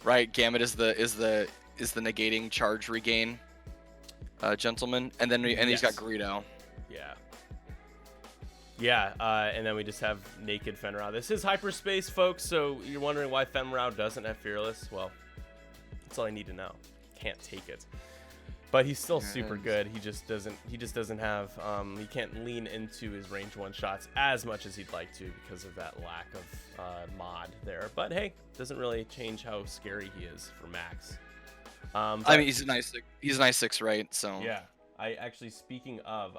right? Gambit is the negating charge regain gentleman, and then he's got Yes. Greedo. Yeah. Yeah, and then we just have naked Fenrir. This is hyperspace, folks, so you're wondering why Fenrir doesn't have Fearless? Well, that's all I need to know. Can't take it. But he's still super good. He just doesn't have he can't lean into his range one shots as much as he'd like to because of that lack of mod there. But hey, doesn't really change how scary he is for Max. I mean, he's a nice 6, right? So yeah, I actually, speaking of,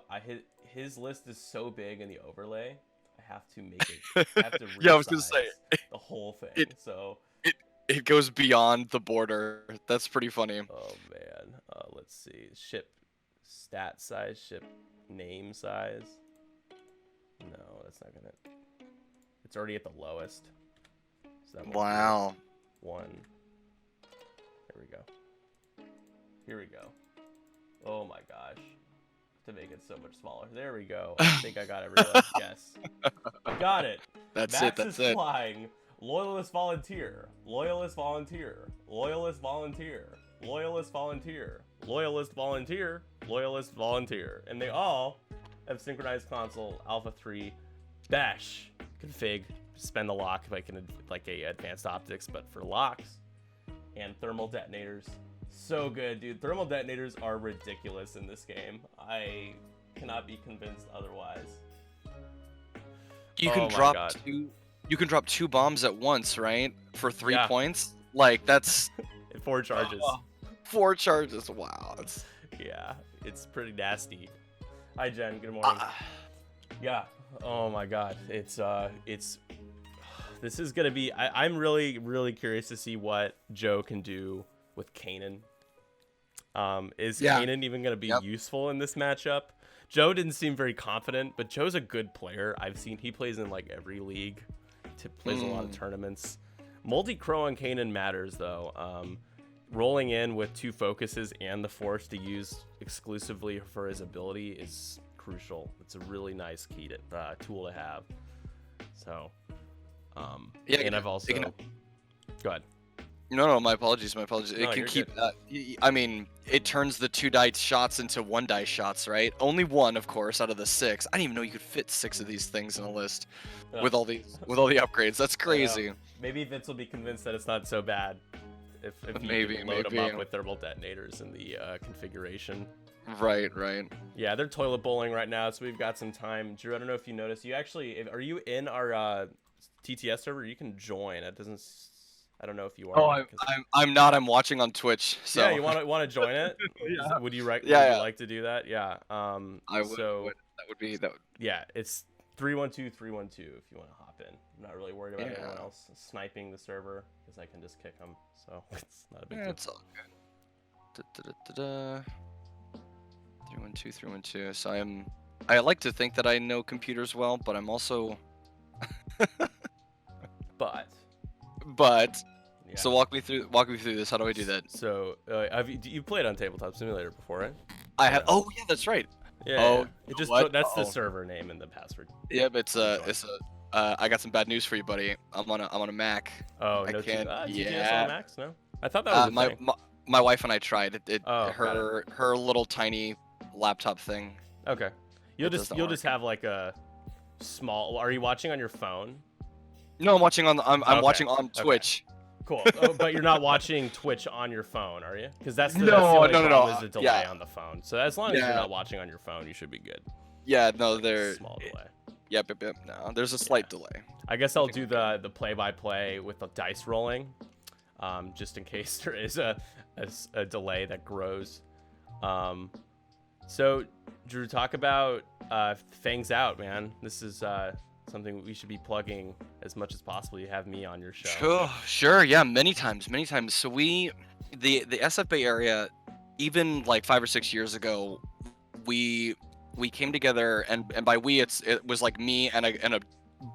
his list is so big in the overlay, I have to make it. I have to resize yeah, I was gonna say the whole thing. it goes beyond the border. That's pretty funny. Oh man, let's see. Ship stat size, ship name size. No, that's not gonna. It's already at the lowest. So that Wow. One. There we go. Here we go. Oh my gosh. To make it so much smaller. There we go. I think I got everyone. Yes. Got it. That's Max it. That's is it. flying. Loyalist volunteer. Loyalist volunteer. Loyalist volunteer. Loyalist volunteer. Loyalist volunteer. Loyalist volunteer. And they all have synchronized console alpha 3 bash config. Spend the lock like a advanced optics, but for locks and thermal detonators. So good, dude. Thermal detonators are ridiculous in this game. I cannot be convinced otherwise. You can drop 2 bombs at once, right? For 3 points. Like that's 4 charges. 4 charges. Wow. Yeah, it's pretty nasty. Hi Jen, good morning. Yeah. Oh my god. It's this is gonna be. I'm really curious to see what Joe can do with Kanan. Is Kanan even going to be useful in this matchup? Joe didn't seem very confident, but Joe's a good player. I've seen he plays in like every league, plays a lot of tournaments. Multi-Crow on Kanan matters though. Rolling in with 2 focuses and the Force to use exclusively for his ability is crucial. It's a really nice key tool to have. So, and I've also... Go ahead. No, my apologies. No, it can keep. I mean, it turns the 2 dice shots into 1 dice shots, right? Only 1, of course, out of the 6. I didn't even know you could fit 6 of these things in a list with all the upgrades. That's crazy. Maybe Vince will be convinced that it's not so bad if you can load them up with thermal detonators in the configuration. Right. Yeah, they're toilet bowling right now, so we've got some time. Drew, I don't know if you noticed. Are you in our TTS server? You can join. It doesn't. I don't know if you are. Oh, I'm not. I'm watching on Twitch. So. Yeah, you want to join it? Yeah. Would you like to do that? Yeah. I would. So that would. Yeah, it's 312-312 if you want to hop in. I'm not really worried about anyone else sniping the server because I can just kick them. So it's not a big deal. It's all good. 312-312. So I like to think that I know computers well, but I'm also. But. Yeah. So walk me through this. How do I do that? So you played on Tabletop Simulator before, right? I have. Oh yeah, that's right. Yeah. Oh, it just that's the server name and the password. Yeah, but I got some bad news for you, buddy. I'm on a Mac. Oh, I no. can't. TTS on Macs? No. I thought that was my wife and I tried it. Her little tiny laptop thing. Okay. You'll just have like a small. Are you watching on your phone? No, I'm watching I'm watching on Twitch. Cool. But you're not watching Twitch on your phone, are you? Because that's the no. Is a delay on the phone. So as long as you're not watching on your phone, you should be good. Yeah, no, there's small delay. Yep. No, there's a slight delay. I guess I'll do the play-by-play with the dice rolling, just in case there is a delay that grows. So Drew, talk about Fangs Out, man. This is something we should be plugging as much as possible. You have me on your show. Sure. Yeah, many times. So the SF Bay Area, even like 5 or 6 years ago, we came together, and by we it was like me and a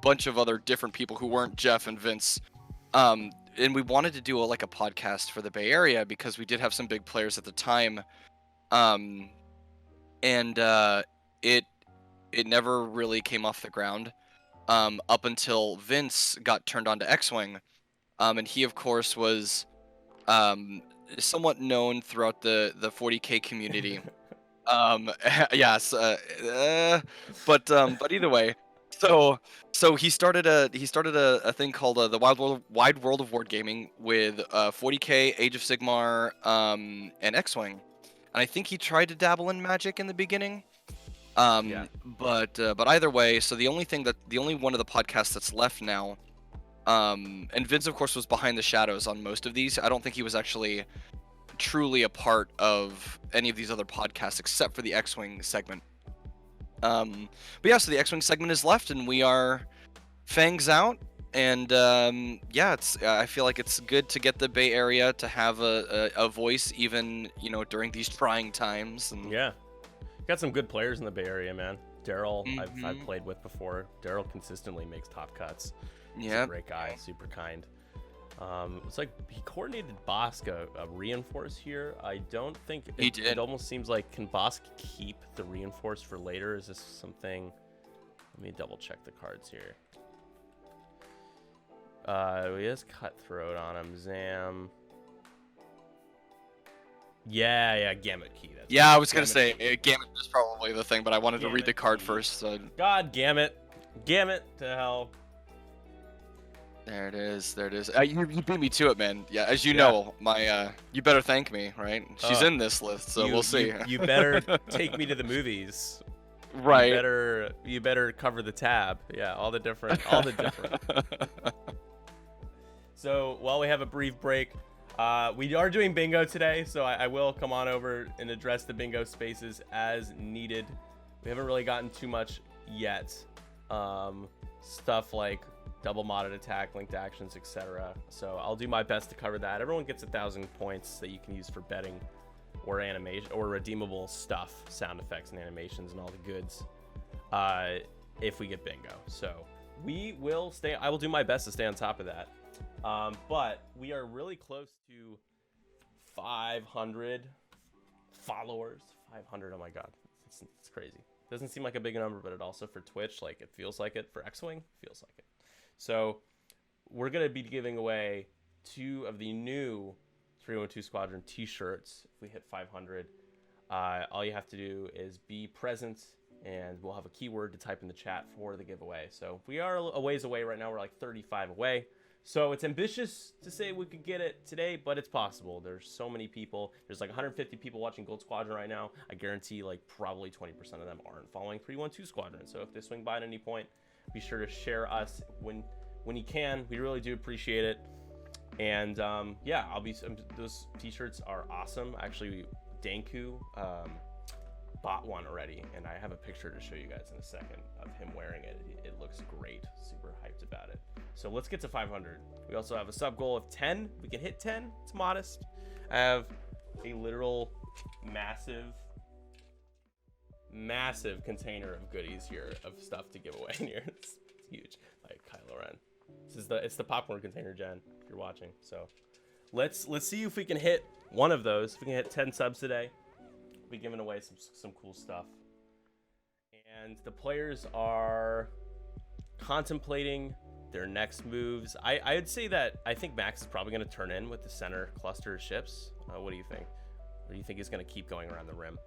bunch of other different people who weren't Jeff and Vince. And we wanted to do a podcast for the Bay Area because we did have some big players at the time. And it never really came off the ground. Up until Vince got turned on to X-Wing, and he of course was somewhat known throughout the 40K community. Um, yes, but either way, so he started a thing called the Wide World of Wargaming with 40K, Age of Sigmar, and X-Wing, and I think he tried to dabble in Magic in the beginning. Yeah. But either way, so the only one of the podcasts that's left now, and Vince of course was behind the shadows on most of these. I don't think he was actually truly a part of any of these other podcasts except for the X-Wing segment. But yeah, so the X-Wing segment is left, and we are fangs out. And yeah, it's I feel like it's good to get the Bay Area to have a voice, even during these trying times. And Yeah. Got some good players in the Bay Area, man. Daryl, I've Mhm. played with before. Daryl consistently makes top cuts. He's Yeah, a great guy, super kind. It's like he coordinated Bosk a reinforce here. I don't think He it did. almost seems like, can Bosk keep the reinforce for later? Is this something? Let me double check the cards here. He has Cutthroat on him. Zam. Yeah, Gamut Key. That's Yeah, right. I was gonna Gamut say Key. Gamut is probably the thing, but I wanted to read Gamut the card Key. first. So God Gamut. Gamut to hell. there it is. There it is. You beat me to it, man. Yeah, as you Yeah. know, my you better thank me, right? She's Uh, in this list, so you, we'll see. You better take me to the movies. Right. You better cover the tab. Yeah, all the different. So while we have a brief break, we are doing bingo today, so I will come on over and address the bingo spaces as needed. We haven't really gotten too much yet. Stuff like double modded attack, linked actions, etc. So I'll do my best to cover that. Everyone gets 1,000 points that you can use for betting or animation or redeemable stuff, sound effects and animations and all the goods. If we get bingo, so we will stay. I will do my best to stay on top of that. But we are really close to 500 followers. 500. Oh my god, it's crazy. Doesn't seem like a big number, but it also for Twitch, like it feels like it. For X-Wing, feels like it. So we're gonna be giving away 2 of the new 312 Squadron T-shirts if we hit 500. All you have to do is be present, and we'll have a keyword to type in the chat for the giveaway. So we are a ways away right now. We're like 35 away. So it's ambitious to say we could get it today, but it's possible. There's so many people. There's like 150 people watching Gold Squadron right now. I guarantee like probably 20% of them aren't following 312 Squadron. So if they swing by at any point, be sure to share us when you can. We really do appreciate it. And yeah, those t-shirts are awesome. Actually, Danku bought one already, and I have a picture to show you guys in a second of him wearing it. It looks great. Super hyped about it. So let's get to 500. We also have a sub goal of 10. We can hit 10. It's modest. I have a literal massive container of goodies here, of stuff to give away in here. It's huge. Like Kylo Ren. It's the popcorn container, Jen, if you're watching. So let's see if we can hit one of those. If we can hit 10 subs today, we'll be giving away some cool stuff. And the players are contemplating their next moves. I'd say that I think Max is probably going to turn in with the center cluster of ships. What do you think? Or do you think he's going to keep going around the rim?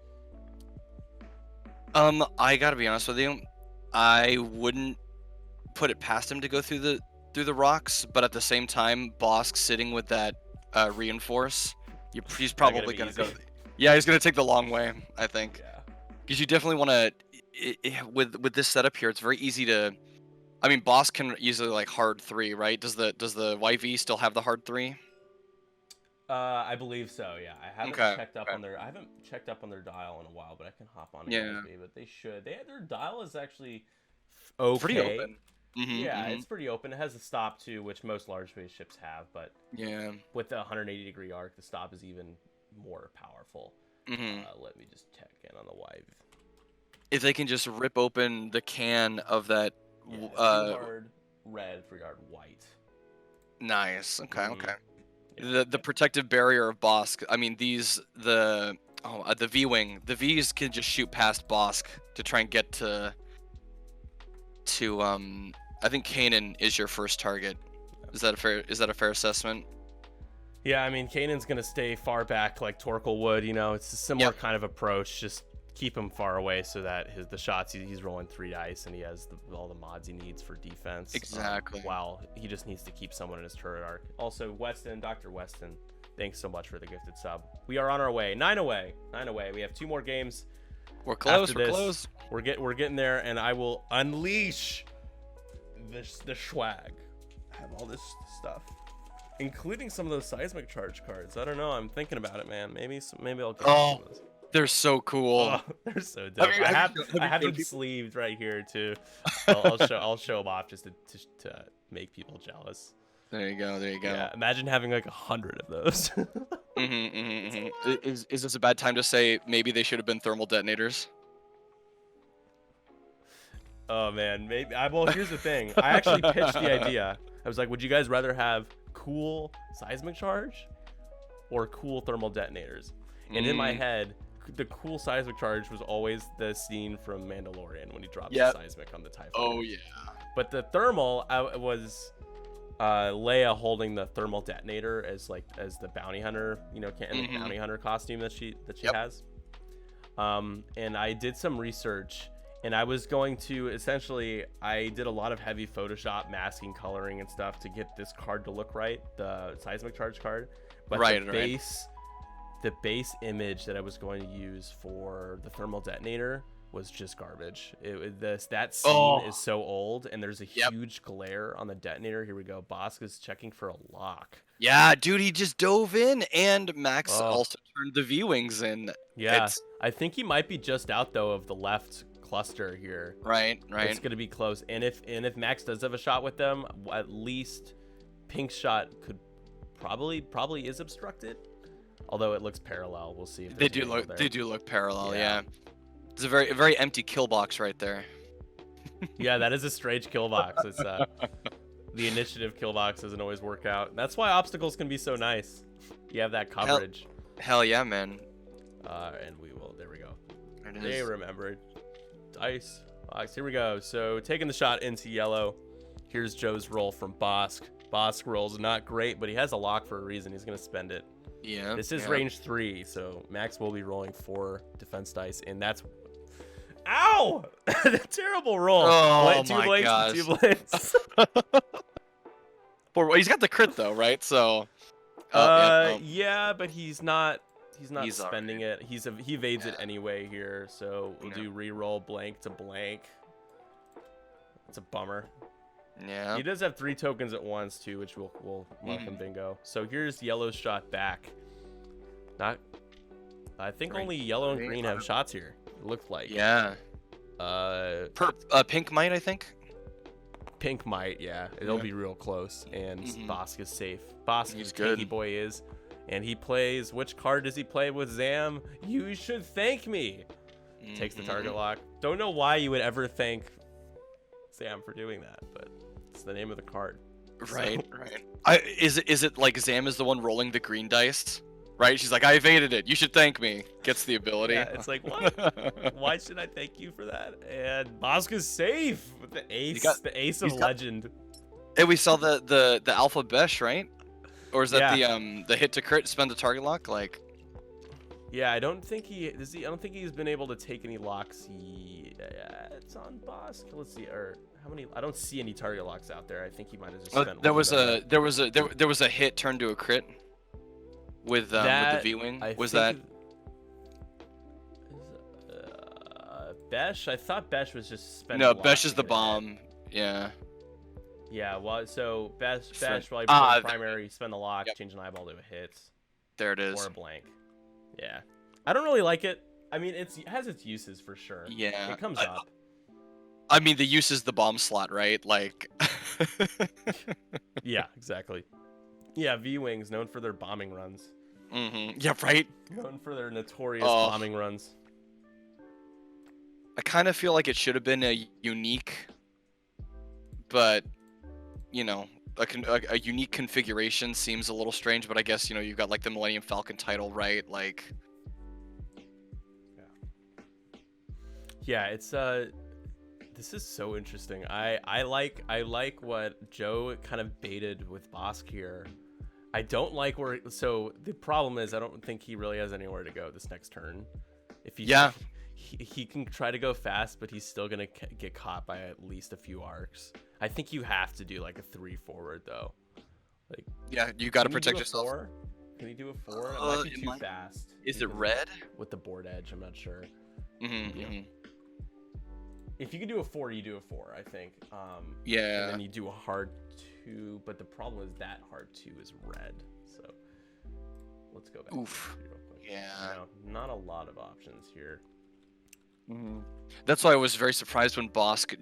I gotta be honest with you. I wouldn't put it past him to go through the rocks, but at the same time, Bosk sitting with that reinforce, he's probably gonna go. Yeah, he's gonna take the long way, I think. Yeah. Because you definitely want to, with this setup here, it's very easy to. I mean, Bosk can easily like hard 3, right? Does the YV still have the hard 3? I believe so. Yeah, I haven't checked up on their. I haven't checked up on their dial in a while, but I can hop on it. Yeah. But they should. Their dial is actually okay. Pretty open. Yeah, it's pretty open. It has a stop too, which most large base ships have, but yeah, with the 180-degree arc, the stop is even more powerful. Let me just check in on the YV. If they can just rip open the can of that. Yeah, yard red for yard white. Nice. Okay. Okay. Yeah. The protective barrier of Bosk. I mean, the V-wing. The V's can just shoot past Bosk to try and get to I think Kanan is your first target. Is that a fair assessment? Yeah, I mean, Kanan's going to stay far back like Torkel would, you know. It's a similar kind of approach. Just keep him far away so that the shots he's rolling 3 dice and he has all the mods he needs for defense. Exactly. Wow, he just needs to keep someone in his turret arc. Also, Weston, Dr. Weston, thanks so much for the gifted sub. We are on our way. 9 away. We have 2 more games. We're close. After We're this, close. We're getting there, and I will unleash the swag. I have all this stuff, including some of those seismic charge cards. I don't know. I'm thinking about it, man. Maybe I'll get some of those. They're so cool. Oh, they're so dope. I have them sleeved right here too. I'll show them off just to make people jealous. There you go. Yeah, imagine having like 100 of those. Is this a bad time to say maybe they should have been thermal detonators? Oh man, maybe. Well, here's the thing. I actually pitched the idea. I was like, would you guys rather have cool seismic charge or cool thermal detonators? And in my head, the cool seismic charge was always the scene from Mandalorian when he dropped the seismic on the TIE fighter. Oh yeah. But the thermal was Leia holding the thermal detonator as the bounty hunter, you know, and the bounty hunter costume that she has. And I did some research, and I was going to I did a lot of heavy Photoshop masking, coloring, and stuff to get this card to look right, the seismic charge card. But the base image that I was going to use for the thermal detonator was just garbage. That scene is so old, and there's a huge glare on the detonator. Here we go. Bosk is checking for a lock. Yeah, dude, he just dove in, and Max also turned the V-wings in. Yeah, I think he might be just out though of the left cluster here. Right. It's gonna be close, and if Max does have a shot with them, at least Pink's shot could probably is obstructed. Although it looks parallel, we'll see. If they do look parallel. Yeah. It's a very empty kill box right there. Yeah, that is a strange kill box. It's the initiative kill box doesn't always work out. That's why obstacles can be so nice. You have that coverage. Hell yeah, man. And there we go. They remembered. Dice box. Here we go. So taking the shot into yellow. Here's Joe's roll from Bosk. Bosk rolls not great, but he has a lock for a reason. He's gonna spend it. Yeah. This is range 3, so Max will be rolling 4 defense dice, and that's. Ow! Terrible roll. Oh Two my blanks, gosh. 2 blanks. He's got the crit though, right? So. Yeah, but he's not spending it. He evades it anyway here, so we'll do re-roll blank to blank. It's a bummer. Yeah. He does have 3 tokens at once too, which will mark him bingo. So here's yellow's shot back. I think only yellow and green have shots here. It looked like. Yeah. Pink might, I think. Pink might, yeah. It'll be real close, and Bosk is safe. Bosk, he's good. Tanky boy is, and he plays. Which card does he play with Zam? You should thank me. Takes the target lock. Don't know why you would ever thank Zam for doing that, but it's the name of the card. Right. Is it like Zam is the one rolling the green dice? Right? She's like, I evaded it. You should thank me. Gets the ability. Yeah, it's like, what? Why should I thank you for that? And Bosk is safe with the ace, the ace of legend. Hey, we saw the alpha besh, right? Or is that the hit to crit, spend the target lock? Like. Yeah, I don't think he's been able to take any locks yet on Bosk. Let's see, or how many? I don't see any target locks out there. I think he might have just spent. There was a hit turned to a crit with the V-wing. Was that Besh? I thought Besh was just spending. No, Besh is the bomb. Yeah. Yeah. Well, so Besh while you play primary, spend the lock, change an eyeball to a hit. There it is. Or a blank. Yeah. I don't really like it. I mean, it has its uses for sure. Yeah. It comes up. I mean, the use is the bomb slot, right? Like. Yeah, exactly. Yeah, V-Wings, known for their bombing runs. Yeah, right? Known for their notorious bombing runs. I kind of feel like it should have been a unique, but, you know, a unique configuration seems a little strange, but I guess, you know, you've got, like, the Millennium Falcon title, right? Like... Yeah, it's, this is so interesting. I like what Joe kind of baited with Bosk here. I don't like where. So the problem is, I don't think he really has anywhere to go this next turn. If he, Yeah. he can try to go fast, but he's still gonna get caught by at least a few arcs. I think you have to do like a 3 forward though. Like, Yeah, you got to can protect do a yourself. 4? Can he do a 4? It might be too fast. Is it even red? with the board edge? I'm not sure. Mm-hmm, Yeah. mm-hmm. If you can do a 4, you do a 4, I think. Yeah. And then you do a hard 2, but the problem is that hard 2 is red. So let's go back. Oof. Real quick. Yeah. No, not a lot of options here. Mm-hmm. That's why I was very surprised when Bosk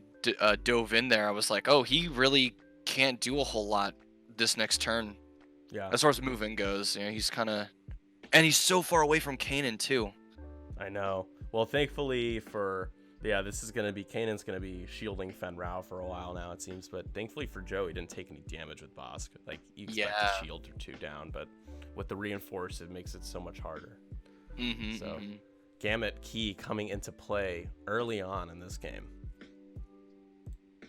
dove in there. I was like, oh, he really can't do a whole lot this next turn. Yeah. As far as moving goes, you know, he's kind of, and he's so far away from Kanan too. I know. Well, thankfully for this is gonna be Kanan's gonna be shielding Fen Rao for a while now, it seems. But thankfully for Joe, he didn't take any damage with Bosk. Like you expect a shield or 2 down, but with the reinforce, it makes it so much harder. Mm-hmm, So. mm-hmm. Gamut key coming into play early on in this game.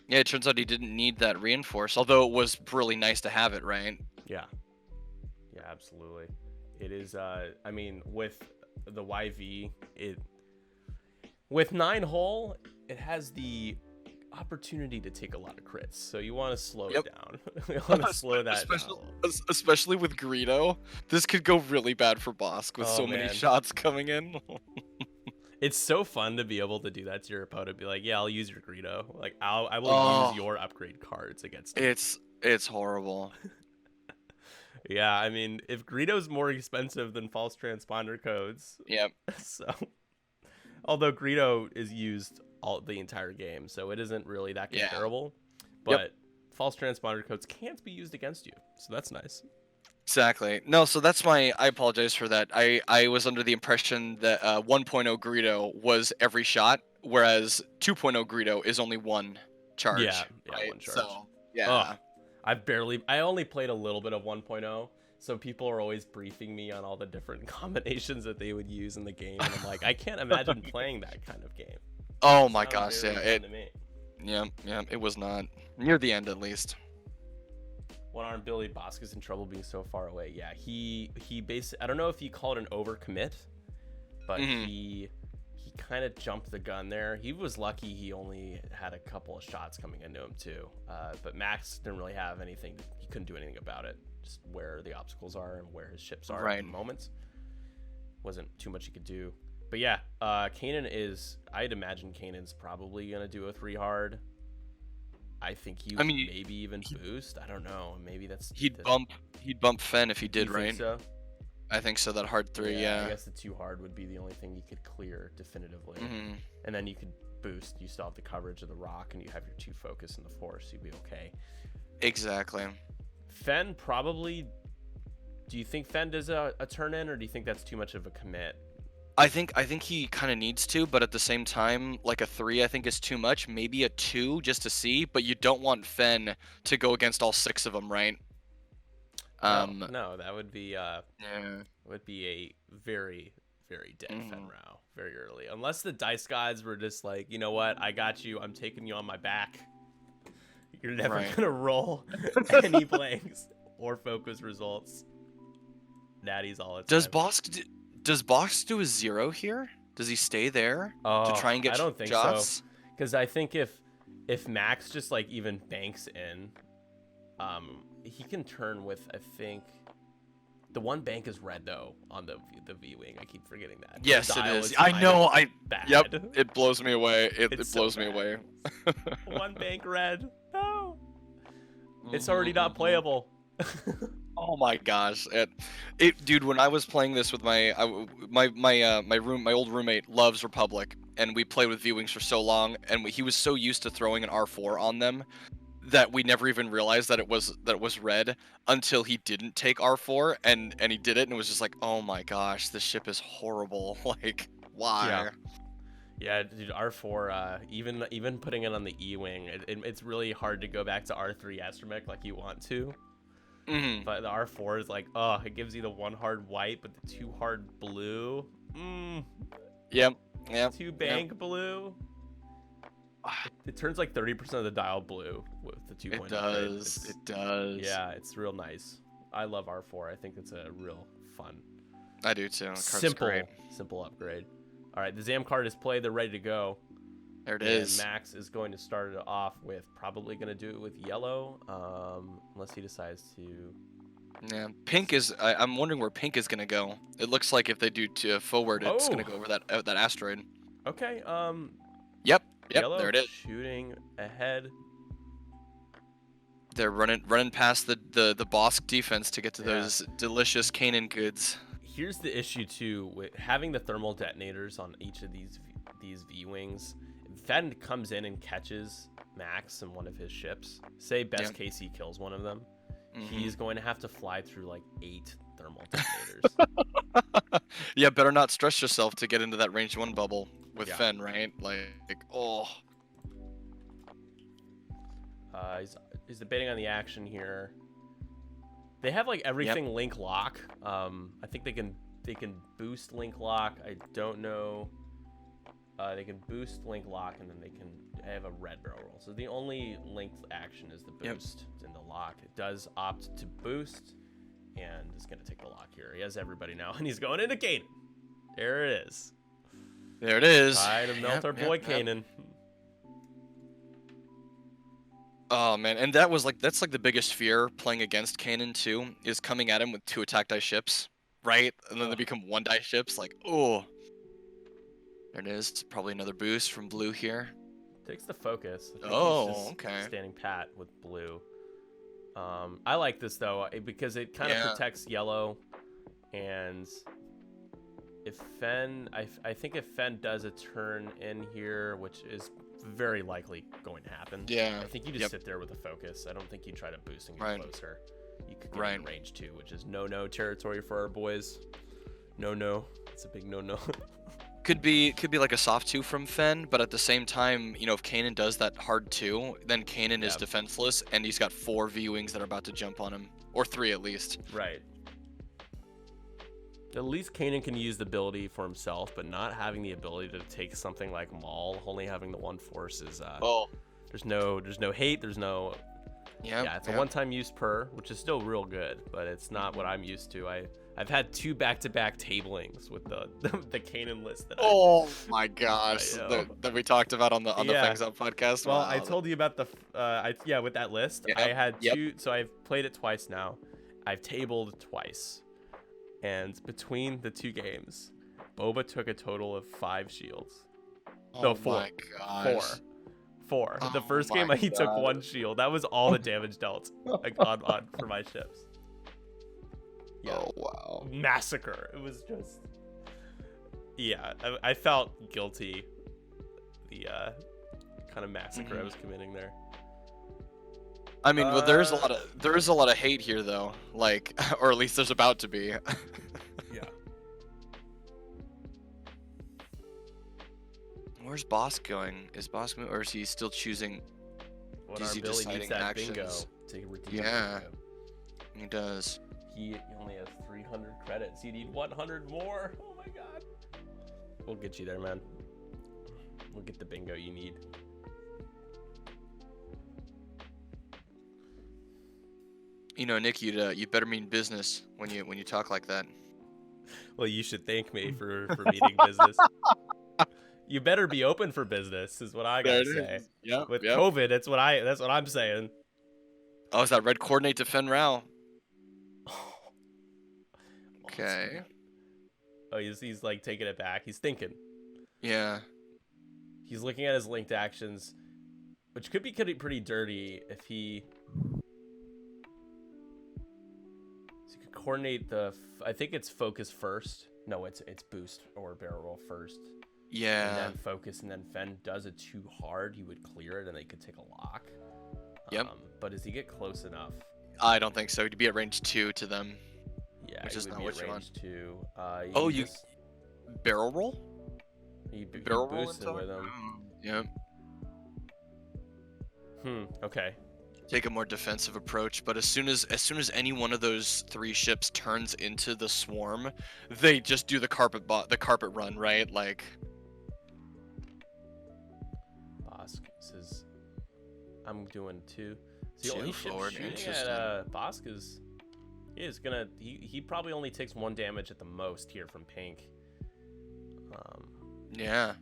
Yeah, it turns out he didn't need that reinforce, although it was really nice to have it, right? Yeah, absolutely. It is. I mean, with the YV, with 9 hull, it has the opportunity to take a lot of crits. So you want to slow it down. You want to slow that down. Especially with Greedo, this could go really bad for Bosk with so many shots coming in. It's so fun to be able to do that to your opponent. Be like, yeah, I'll use your Greedo. Like, I will use your upgrade cards against you. It's horrible. Yeah, I mean, if Greedo's more expensive than false transponder codes. Yep. So, although Greedo is used the entire game, so it isn't really that comparable. Yeah. But false transponder codes can't be used against you, so that's nice. Exactly. No, so that's I apologize for that. I was under the impression that 1.0 Greedo was every shot, whereas 2.0 Greedo is only one charge. Yeah, right? One charge. So, yeah. I only played a little bit of 1.0, so people are always briefing me on all the different combinations that they would use in the game, and I'm like, I can't imagine playing that kind of game. Oh my gosh, yeah. It was not. Near the end, at least. One-armed Billy Bosk is in trouble being so far away. Yeah, he basically, I don't know if you call it an overcommit, but he kind of jumped the gun there. He was lucky he only had a couple of shots coming into him too. But Max didn't really have anything. He couldn't do anything about it. Just where the obstacles are and where his ships are at the moments. Wasn't too much he could do. But yeah, Kanan is, I'd imagine Kanan's probably going to do a 3 hard. I think maybe even boost. I don't know. Maybe that's he'd bump Fen if he did, right? So? I think so. That hard 3, yeah. I guess the 2 hard would be the only thing you could clear definitively, and then you could boost. You still have the coverage of the rock, and you have your 2 focus in the force. You'd be okay. Exactly. Fen probably. Do you think Fen does a turn in, or do you think that's too much of a commit? I think he kind of needs to, but at the same time, like a 3 I think is too much. Maybe a 2 just to see, but you don't want Fen to go against all 6 of them, right? No, that would be would be a very, very dead Fen Rao very early, unless the dice gods were just like, you know what, I got you, I'm taking you on my back. You're never gonna roll any blanks or focus results. Natty's all it's. Does Bosk do a 0 here? Does he stay there to try and get shots? I don't think so. Because I think if Max just like even banks in, he can turn with, I think, the one bank is red though on the V-wing. I keep forgetting that. Yes, it is. I know. Bad. Yep. It blows me away. It blows me away. One bank red. No. It's already not playable. Oh my gosh, dude! When I was playing this with my old roommate loves Republic, and we played with V-wings for so long, and he was so used to throwing an R4 on them that we never even realized that it was red until he didn't take R4, and he did it, and it was just like, oh my gosh, this ship is horrible. Like, why? Yeah, dude, R4, even putting it on the E-wing, it's really hard to go back to R3 astromech like you want to. But the R4 is like, it gives you the 1 hard white, but the 2 hard blue. Yep. 2 bank blue. It turns like 30% of the dial blue with the 2.0. It does. Yeah, it's real nice. I love R4. I think it's a real fun, I do too. The card's simple, great. simple upgrade. All right, the Zam card is played. They're ready to go. There it And is. Max is going to start it off with probably going to do it with yellow, unless he decides to. Yeah, pink is. I'm wondering where pink is gonna go. It looks like if they do to forward, it's gonna go over that asteroid. Okay. Yep. Yellow There it is. shooting ahead. They're running past the Bosk defense to get to those delicious Kanan goods. Here's the issue too with having the thermal detonators on each of these V-wings. If Fenn comes in and catches Max in one of his ships, say best case he kills one of them, he's going to have to fly through like 8 thermal detonators. Yeah, better not stress yourself to get into that range 1 bubble with Fenn, right? Like, oh. He's debating on the action here. They have like everything link lock. I think they can boost link lock. I don't know. They can boost link lock, and then they can have a red barrel roll. So the only linked action is the boost in the lock. It does opt to boost, and is going to take the lock here. He has everybody now, and he's going into Kanan. There it is. There it is. Try to melt our boy Kanan. Oh man, and that's like the biggest fear playing against Kanan too, is coming at him with 2 attack die ships, right? And then they become 1 die ships. Like, oh. There it is. It's probably another boost from blue here. Takes the focus. Okay. Standing pat with blue. I like this though because it kind of protects yellow, and if Fenn, I think if Fenn does a turn in here, which is very likely going to happen. Yeah. I think you just sit there with a focus. I don't think you try to boost and get closer. You could get in range 2, which is no territory for our boys. No. It's a big no. Could be like a soft 2 from Fenn, but at the same time, you know, if Kanan does that hard 2, then Kanan is defenseless, and he's got 4 V-wings that are about to jump on him, or 3 at least. Right. At least Kanan can use the ability for himself, but not having the ability to take something like Maul, only having the 1 force is there's no hate, there's no it's a one-time use per, which is still real good, but it's not what I'm used to. I've had 2 back-to-back tablings with the Kanan list that my gosh, that we talked about on the Things Up podcast. Well, I told you about the with that list. I had 2, so I've played it twice now. I've tabled twice. And between the 2 games, Boba took a total of 5 shields. No, 4. My gosh. 4. The first game he took 1 shield. That was all the damage dealt on for my ships. Yeah. Oh wow. Massacre. It was just I felt guilty. The kind of massacre I was committing there. I mean, well, there is a lot of hate here though, like, or at least there's about to be. Where's Bosk going? Is Bosk moving, or is he still choosing? Is he deciding actions? Bingo to redeem He does. He only has 300 credits. You need 100 more. Oh my god. We'll get you there, man. We'll get the bingo you need. You know, Nick, you better mean business when you talk like that. Well, you should thank me for meeting business. You better be open for business, is what I gotta say. Yeah. With COVID, that's what I'm saying. Oh, is that red coordinate to Fenn Rao? Okay. Oh, he's like taking it back. He's thinking. Yeah. He's looking at his linked actions, which could be pretty dirty if he. So you could coordinate I think it's focus first. No, it's boost or barrel roll first. Yeah. And then focus, and then Fenn does it too hard, he would clear it, and they could take a lock. Yep. But does he get close enough? I don't think so. To be at range 2 to them. Yeah, which is not what you want. 2. You barrel roll? You barrel roll with him. Yep. Okay. Take a more defensive approach, but as soon as any one of those 3 ships turns into the swarm, they just do the carpet run, right? Like. Bosk says, "I'm doing 2." So the only ship forward. shooting at Bosk is He is gonna. He probably only takes 1 damage at the most here from pink. Yeah.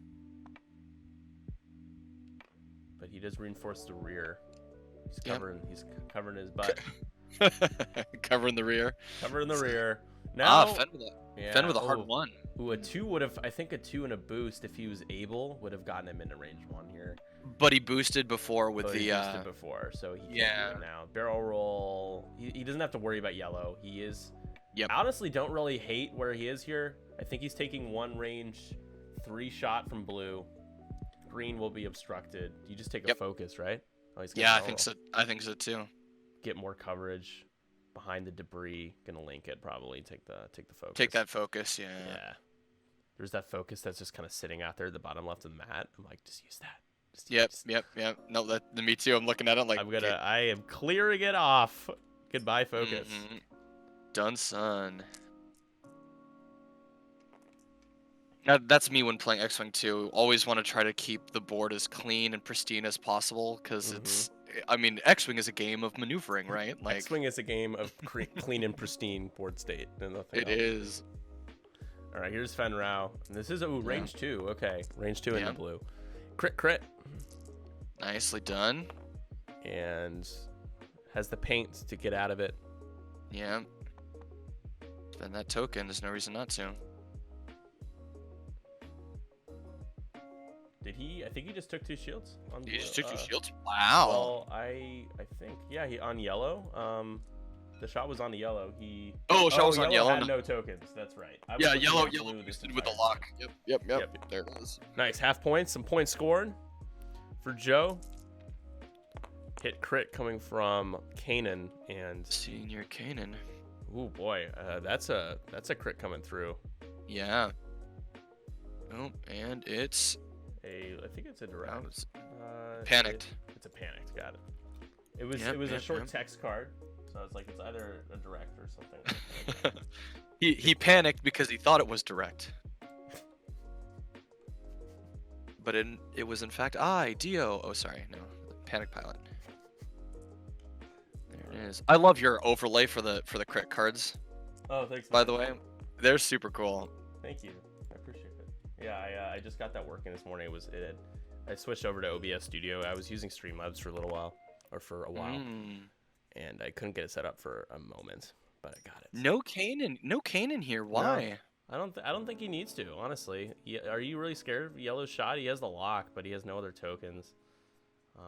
But he does reinforce the rear. He's Yep. covering his butt. Covering the rear. Covering the rear. Now. Fend with a hard 1. Ooh, a 2 would have. I think a 2 and a boost, if he was able, would have gotten him into range 1 here. But he boosted before with He boosted before, so he can't do it now. Barrel roll. He doesn't have to worry about yellow. He is. Yep. I honestly don't really hate where he is here. I think he's taking 1 range 3 shot from blue. Green will be obstructed. You just take a focus, right? Oh, he's I think so. I think so too. Get more coverage behind the debris. Gonna link it probably. Take the focus. Take that focus. Yeah. Yeah. There's that focus that's just kind of sitting out there at the bottom left of the mat. I'm like, just use that. Yep. No, me too. I'm looking at it like I am clearing it off. Goodbye, focus. Done, son. Now, that's me when playing X-Wing 2. Always want to try to keep the board as clean and pristine as possible, because it's. I mean, X-Wing is a game of maneuvering, right? Like X-Wing is a game of clean and pristine board state. And nothing it else. is. All right, here's Fen Rao. And this is range 2. Okay, range 2 in the blue. Crit. Nicely done. And has the paint to get out of it. Yeah. Spend that token. There's no reason not to. Did he? I think he just took 2 shields. He just took 2 shields? Wow. Well, I think, yeah, he on yellow. The shot was on the yellow. Shot was on yellow. Had no tokens. That's right. Yellow boosted with the lock. Yep. There it was. Nice. Half points. Some points scored for Joe. Hit crit coming from Kanan and Senior Kanan. Ooh boy, that's a crit coming through. Yeah. Oh, and it's I think it's a direct. Panicked. It's a panicked. Got it. It was a short text card, so it's like it's either a direct or something. he panicked because he thought it was direct. But it was in fact Dio. Oh, sorry, no, Panic Pilot. There it is. I love your overlay for the crit cards. Oh, thanks. By the way, they're super cool. Thank you. I appreciate it. Yeah, I just got that working this morning. I switched over to OBS Studio. I was using Streamlabs for a while, and I couldn't get it set up for a moment, but I got it. No Kanan here. Why? No, I don't think he needs to, honestly. Are you really scared of Yellow's shot? He has the lock, but he has no other tokens.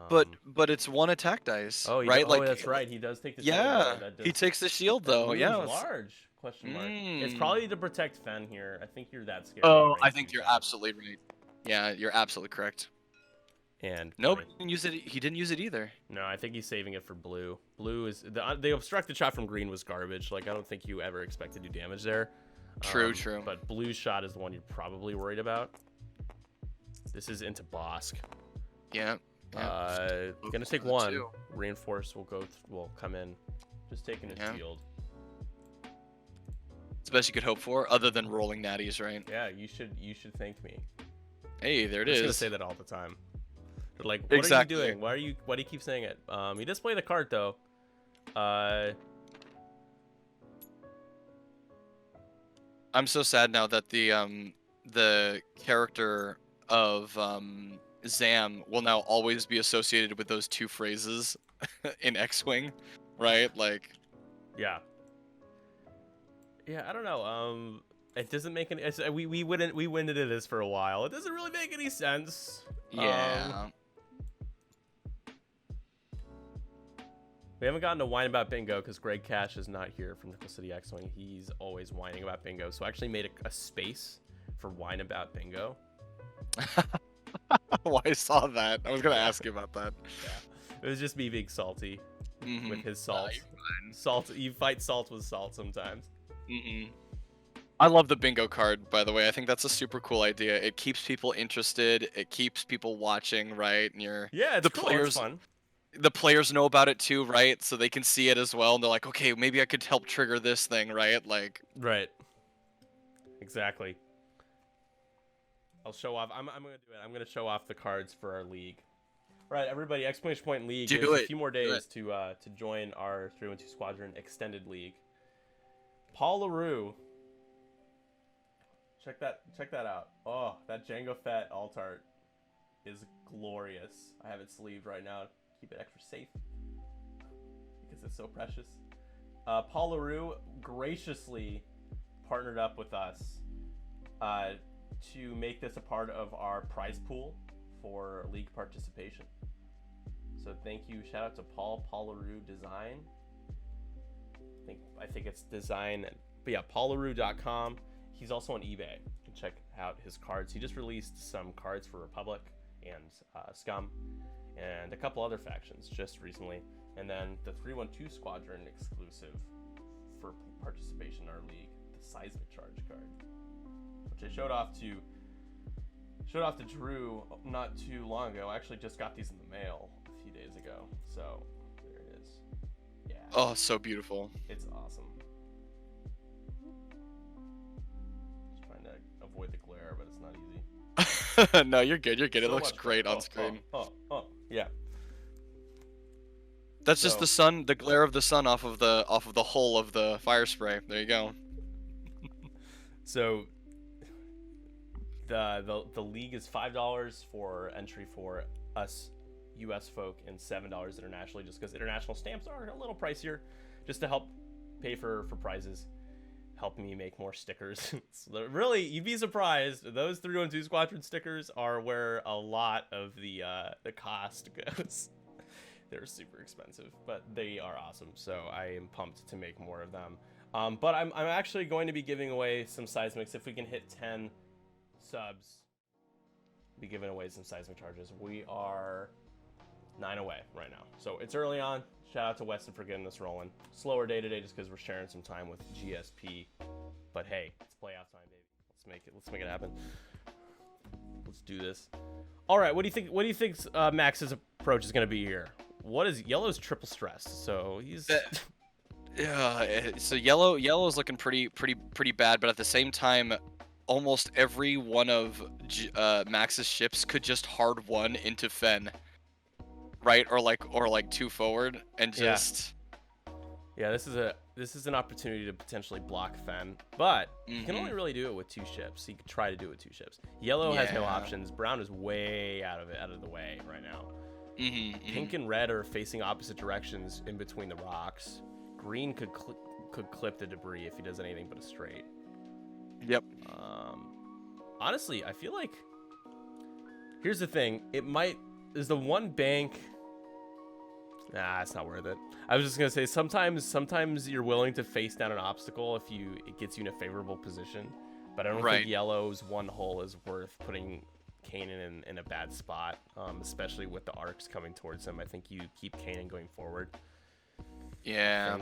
But it's 1 attack dice. Right? That's right. He does take the shield. Yeah, he takes the shield though. Yeah, large question mark. It's probably to protect Fen here. I think you're that scared. Oh, I think you're absolutely right. Yeah, you're absolutely correct. And nope, he didn't use it. He didn't use it either. No, I think he's saving it for blue. Blue is the obstructed shot from green was garbage. Like I don't think you ever expect to do damage there. True. But blue's shot is the one you're probably worried about. This is into Bosk. Yeah. Gonna take 1. Reinforce will come in. Just taking his shield. It's the best you could hope for, other than rolling natties, right? Yeah, you should thank me. Hey, there it is. I'm just gonna say that all the time. They're like, what are you doing? Why do you keep saying it? You display the card though. I'm so sad now that the character of Zam will now always be associated with those 2 phrases in X-Wing, right? Like, yeah, I don't know. It doesn't make any. We went into this for a while. It doesn't really make any sense. Yeah. We haven't gotten to whine about bingo because Greg Cash is not here from Nickel City X-Wing. He's always whining about bingo. So I actually made a space for whine about bingo. Well, I saw that. I was gonna ask you about that. Yeah, it was just me being salty with his salt. Salt. You fight salt with salt sometimes. I love the bingo card, by the way. I think that's a super cool idea. It keeps people interested. It keeps people watching, right? And it's cool. It's fun. The players know about it too, right? So they can see it as well, and they're like, okay, maybe I could help trigger this thing, right? Like, right. Exactly. I'll show off. I'm gonna do it. I'm gonna show off the cards for our league. All right, everybody. Exclamation Point League. Do it. A few more days to join our 312 Squadron Extended League. Paul LaRue. Check that out. Oh, that Jango Fett alt art is glorious. I have it sleeved right now. Keep it extra safe because it's so precious. Paul LaRue graciously partnered up with us to make this a part of our prize pool for league participation. So thank you. Shout out to Paul LaRue Design. I think it's design. But yeah, paullarue.com. He's also on eBay. You can check out his cards. He just released some cards for Republic and Scum and a couple other factions just recently. And then the 312 Squadron exclusive for participation in our league, the Seismic Charge card, which I showed off to Drew not too long ago. I actually just got these in the mail a few days ago. So there it is. Yeah. Oh, so beautiful. It's awesome. Just trying to avoid the glare, but it's not easy. No, you're good. You're good. So it looks much great fun. on screen. Yeah. That's just the sun, the glare of the sun off of the hull of the fire spray. There you go. So the league is $5 for entry for us US folk and $7 internationally, just because international stamps are a little pricier, just to help pay for prizes, help me make more stickers. So really, you'd be surprised, those 312 Squadron stickers are where a lot of the cost goes. They're super expensive, but they are awesome, so I am pumped to make more of them. But I'm actually going to be giving away some seismics. If we can hit 10 subs, be giving away some seismic charges. We are 9 away right now, so it's early on. Shout out to Weston for getting this rolling. Slower day today just because we're sharing some time with GSP, but hey, it's playoff time, baby. Let's make it happen. Let's do this. All right, what do you think Max's approach is going to be here? What is Yellow's triple stress? So he's yeah. So yellow's looking pretty bad, but at the same time, almost every one of Max's ships could just hard one into Fen, right? Or like 2 forward and just. Yeah, this is an opportunity to potentially block Fen, but you can only really do it with 2 ships. You could try to do it with 2 ships. Yellow has no options. Brown is way out of the way right now. Pink and red are facing opposite directions in between the rocks. Green could clip the debris if he does anything but a straight. Yep. Honestly, I feel like here's the thing. There's the one bank. Nah, it's not worth it. I was just gonna say sometimes you're willing to face down an obstacle if it gets you in a favorable position, but I don't think Yellow's one hole is worth putting Kanan in a bad spot, especially with the arcs coming towards him. I think you keep Kanan going forward. Yeah.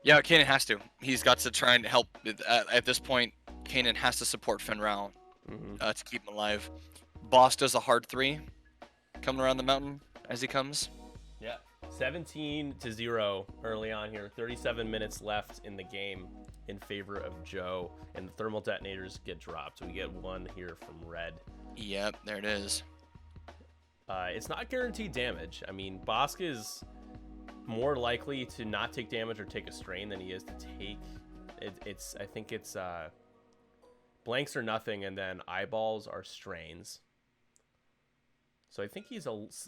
Yeah, Kanan has to. He's got to try and help. At this point, Kanan has to support Fenral to keep him alive. Boss does a hard 3 coming around the mountain as he comes. Yeah. 17-0 early on here. 37 minutes left in the game in favor of Joe, and the thermal detonators get dropped. We get 1 here from red. Yep, there it is. It's not guaranteed damage. I mean, Bosk is more likely to not take damage or take a strain than he is to take. I think it's blanks are nothing, and then eyeballs are strains. So I think he's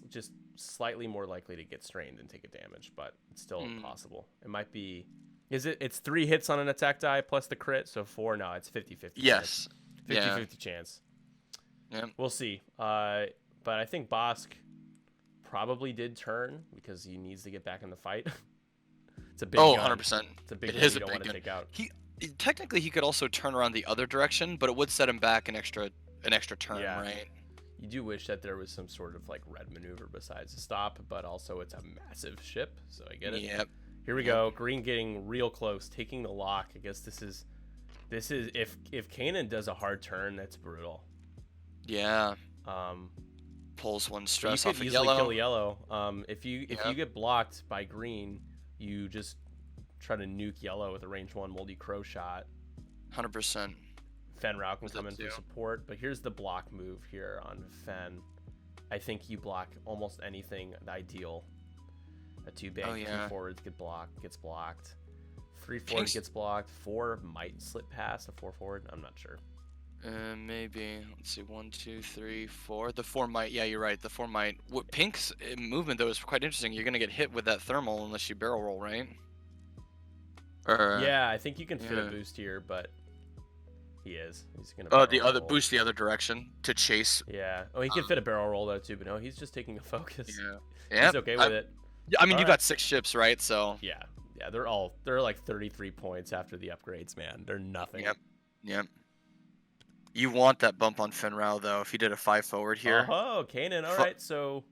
just slightly more likely to get strained and take a damage, but it's still possible. It might be. It's 3 hits on an attack die plus the crit, so 4. No, it's 50-50. Yes. 50-50 chance. Yeah. We'll see. But I think Bosk probably did turn because he needs to get back in the fight. It's a big gun. 100%. It's a big gun you don't want to take out. Technically he could also turn around the other direction, but it would set him back an extra turn, right? You do wish that there was some sort of like red maneuver besides a stop, but also it's a massive ship, so I get it. Yep. Here we go. Green getting real close, taking the lock. I guess this is if Kanan does a hard turn, that's brutal. Yeah. Pulls 1 stress you off could of easily yellow. kill yellow. If you get blocked by green, you just try to nuke yellow with a range 1 moldy crow shot. 100%. Fen Rao can come in for support, but here's the block move here on Fen. I think you block almost anything ideal. A 2 bank, 2 forwards gets blocked. 3 forward gets blocked. 4 might slip past a 4 forward. I'm not sure. Maybe. Let's see. 1, 2, 3, 4. The 4 might. Yeah, you're right. The 4 might. What Pink's movement though is quite interesting. You're gonna get hit with that thermal unless you barrel roll, right? Yeah, I think you can fit a boost here, but he's gonna. The other boost the other direction to chase. Yeah. Oh, he can fit a barrel roll though too, but no, he's just taking a focus. Yeah. He's okay with it. I mean, you got 6 ships, right? So. Yeah. They're like 33 points after the upgrades, man. They're nothing. Yep. You want that bump on Finrao though. If you did a 5 forward here. Oh, Kanan. All right, so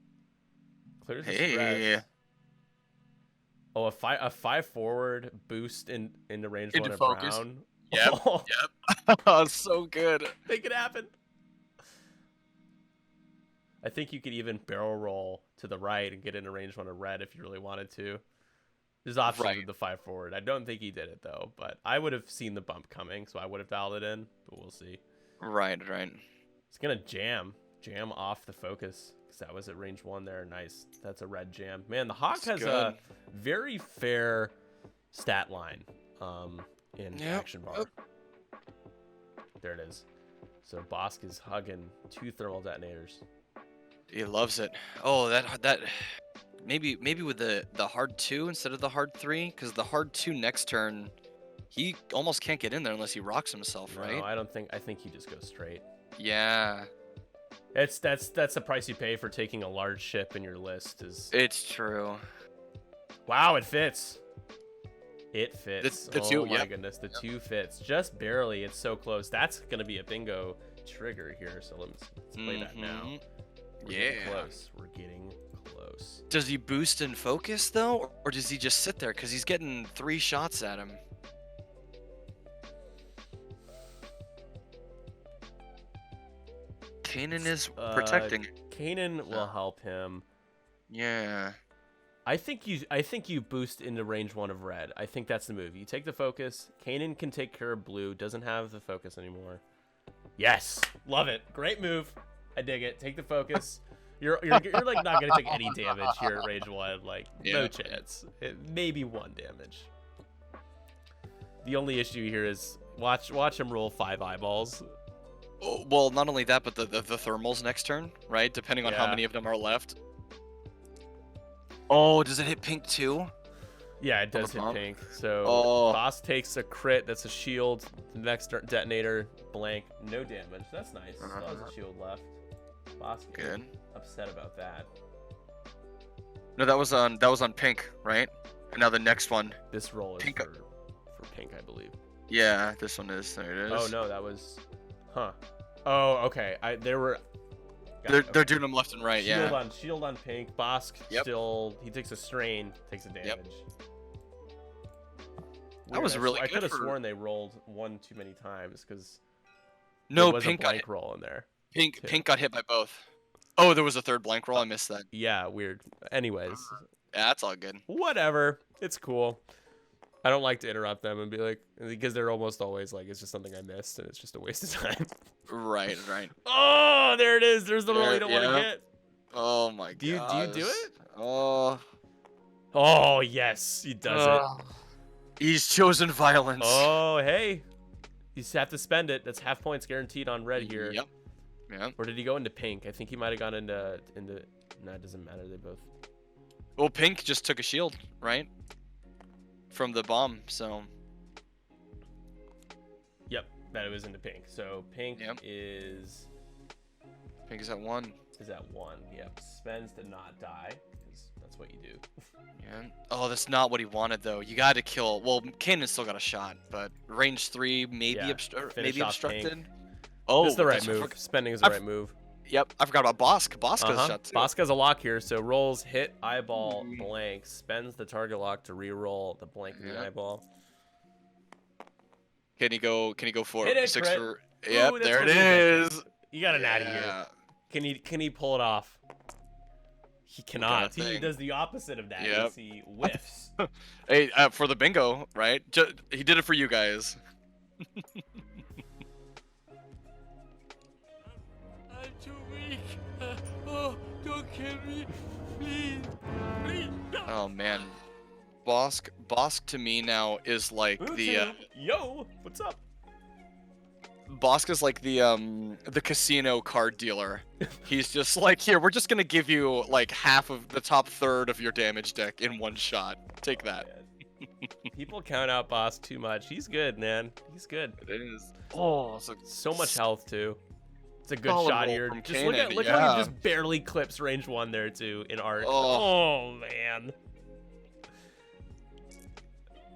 clears the stretch. Oh, a 5 forward boost into range 1 of focus. Brown. Yep. So good. Make it happen. I think you could even barrel roll to the right and get into range 1 of red if you really wanted to. There's options with the 5 forward. I don't think he did it though, but I would have seen the bump coming, so I would have dialed it in. But we'll see. Right. It's gonna jam off the focus because that was at range 1 there. Nice. That's a red jam. Man, the Hawk has a very fair stat line in action bar. There it is. So Bosk is hugging 2 thermal detonators. He loves it. Oh, that maybe with the hard 2 instead of the hard 3, because the hard 2 next turn, he almost can't get in there unless he rocks himself, right? No, I think he just goes straight. Yeah. That's the price you pay for taking a large ship in your list. It's true. Wow, it fits. It fits. The 2, my goodness, the 2 fits just barely. It's so close. That's gonna be a bingo trigger here. So let's play that now. We're getting close. We're getting close. Does he boost and focus though, or does he just sit there? Because he's getting 3 shots at him. Kanan is protecting. Kanan will help him. Yeah. I think you boost into range 1 of red. I think that's the move. You take the focus. Kanan can take care of blue. Doesn't have the focus anymore. Yes, love it. Great move. I dig it. Take the focus. You're like not gonna take any damage here at range 1. Like no chance. Maybe 1 damage. The only issue here is watch him roll 5 eyeballs. Oh, well, not only that, but the thermals next turn, right? Depending on how many of them are left. Oh, does it hit pink too? Yeah, it does hit pink. So Boss takes a crit. That's a shield. The next detonator, blank, no damage. That's nice. Still has a shield left. Boss good. Upset about that. No, that was on pink, right? And now the next one. This roll is for pink, I believe. Yeah, this one is. There it is. Oh no, that was. Huh. Oh, okay. They're doing them left and right. Shield on pink. Bosk still. He takes a strain. Takes a damage. Yep. That was really good. I could have sworn they rolled 1 too many times because. No, there was pink a blank roll in there. Pink got hit by both. Oh, there was a 3rd blank roll. I missed that. Yeah, weird. Anyways. Yeah, that's all good. Whatever. It's cool. I don't like to interrupt them and be like, because they're almost always like, it's just something I missed and it's just a waste of time. Right. Oh, there it is. There's the roll you don't want to get. Oh my god. Do you do it? Oh, yes, he does it. He's chosen violence. Oh, hey. You just have to spend it. That's half points guaranteed on red here. Yep. Or did he go into pink? I think he might have gone into. No, it doesn't matter. They both. Well, pink just took a shield, right? From the bomb, so. Yep, that was into pink. So pink is. Pink is at 1. Is at 1. Yep. Spends to not die. Because that's what you do. Yeah. Oh, that's not what he wanted though. You got to kill. Well, Kanan still got a shot, but range 3 maybe obstructed. Pink. Oh, this is the right move. Spending is the right move. Yep, I forgot about Bosk. Bosk has a shot too. Bosk has a lock here, so rolls hit eyeball blank, spends the target lock to re-roll the blank in the eyeball. Can he go for hit it, 6 crit. for? Yep, Ooh, there it is. You got an out of here. Can he pull it off? He cannot. He does the opposite of that. Yep. He whiffs. Hey, for the bingo, right? He did it for you guys. I'm too weak. Oh, don't kill me, please, no. Oh man. Bosk to me now is like Yo, what's up? Bosk is like the casino card dealer. He's just like, here, we're just gonna give you like half of the top third of your damage deck in one shot. Take that. People count out Boss too much. He's good, man. He's good. It is. Oh, So much health too. It's a good Solid shot roll here. from Just look Kanan, at how he yeah. just barely clips range 1 there too in art. Oh. Oh man.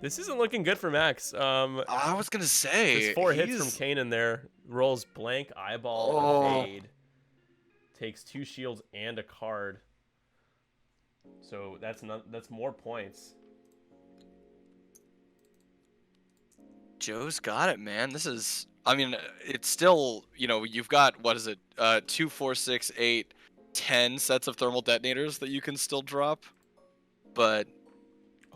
This isn't looking good for Max. I was gonna say There's 4 hits from Kanan there. Rolls blank, eyeball, Oh. fade. Takes 2 shields and a card. So that's more points. Joe's got it, man. This is, I mean, it's still, you know, you've got, what is it, 2, 4, 6, 8, 10 sets of thermal detonators that you can still drop. But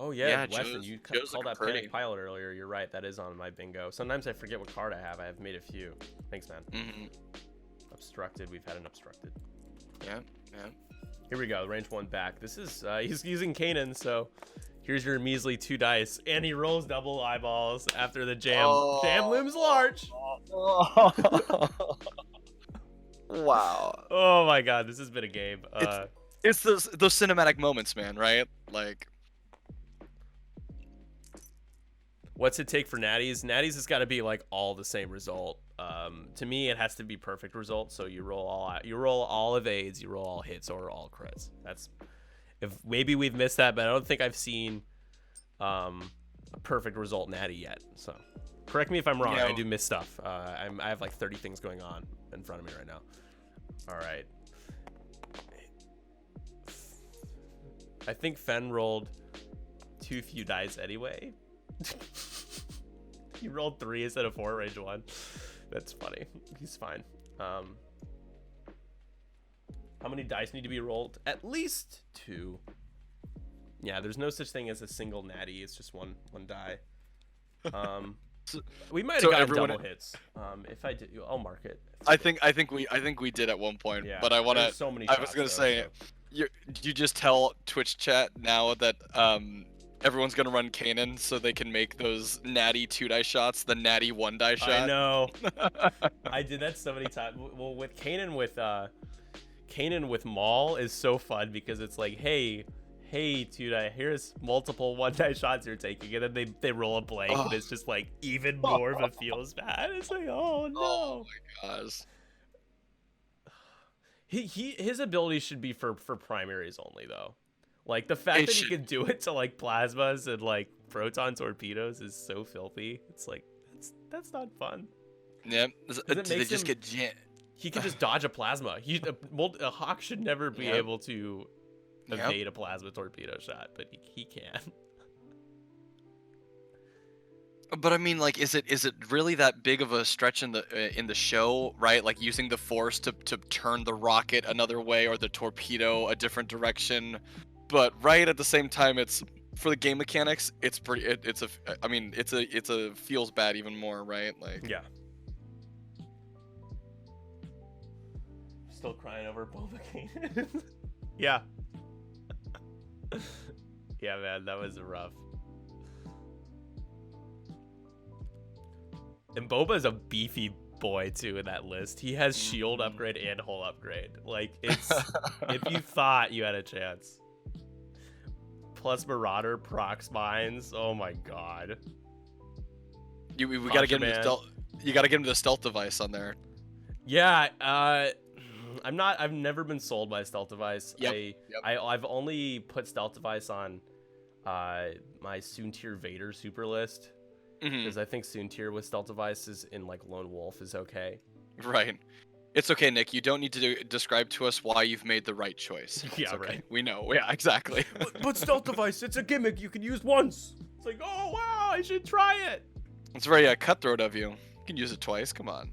Oh yeah, Yeah, Weston, Joe's- you Joe's called looking that pretty. Panic Pilot earlier. You're right, that is on my bingo. Sometimes I forget what card I have. I have made a few. Thanks, man. Obstructed. We've had an obstructed. yeah. Here we go. Range 1 back. This is he's using Kanan, so here's your measly 2 dice, and he rolls double eyeballs after the jam. Oh. Jam looms large. Wow. Oh my god, this has been a game. It's those cinematic moments, man, right? Like, What's it take for natties? Natties has got to be like all the same result. To me, it has to be perfect result. So you roll all evades, you roll all hits, or all crits. That's if maybe we've missed that, but I don't think I've seen a perfect result natty yet. So correct me if I'm wrong. You know- I do miss stuff. I have like 30 things going on in front of me right now. All right. I think Fen rolled too few dice anyway. He rolled 3 instead of 4 range 1. That's funny. He's fine. How many dice need to be rolled? At least 2. Yeah, there's no such thing as a single natty. It's just one die. We might have so gotten everyone- double hits. If I did, I'll mark it. I think we did at one point. Yeah, But I want there's to. so many I was shots, gonna though, say, so. you just tell Twitch chat now that everyone's gonna run Kanan so they can make those natty 2-die shots, the natty 1-die shot. I know. I did that so many times. Well, with Kanan with Maul is so fun because it's like, hey, 2-die, here's multiple 1-die shots you're taking, and then they roll a blank, and it's just like even more of a feels bad. It's like, oh no. Oh my gosh. His ability should be for primaries only though. Like the fact It that he should- can do it to like plasmas and like proton torpedoes is so filthy. It's like that's not fun. Yeah. it They makes just him- get jam- He can just dodge a plasma. A hawk should never be Yep. able to Yep. evade a plasma torpedo shot, but he can. But I mean, like, is it really that big of a stretch in the show, right? Like using the force to turn the rocket another way or the torpedo a different direction, but right at the same time, it's for the game mechanics, it's pretty. It's a feels bad even more, right? Like, Yeah. Still crying over Boba Kane. Yeah. Yeah, man, that was rough. And Boba's a beefy boy too in that list. He has shield upgrade and hull upgrade. Like it's if you thought you had a chance. Plus Marauder procs mines. Oh my god. we gotta get him to Churchman. stealth. You gotta get him the stealth device on there. Yeah, I've never been sold by a stealth device. Yep. I've only put stealth device on my Soon Tier Vader super list. Mhm. Because I think Soon Tier with stealth devices in like Lone Wolf is okay. Right. It's okay, Nick. You don't need to describe to us why you've made the right choice. It's Yeah, okay. right. We know. Yeah, exactly. But stealth device, it's a gimmick you can use once. It's like, oh wow, I should try it. It's very cutthroat of you. You can use it twice. Come on.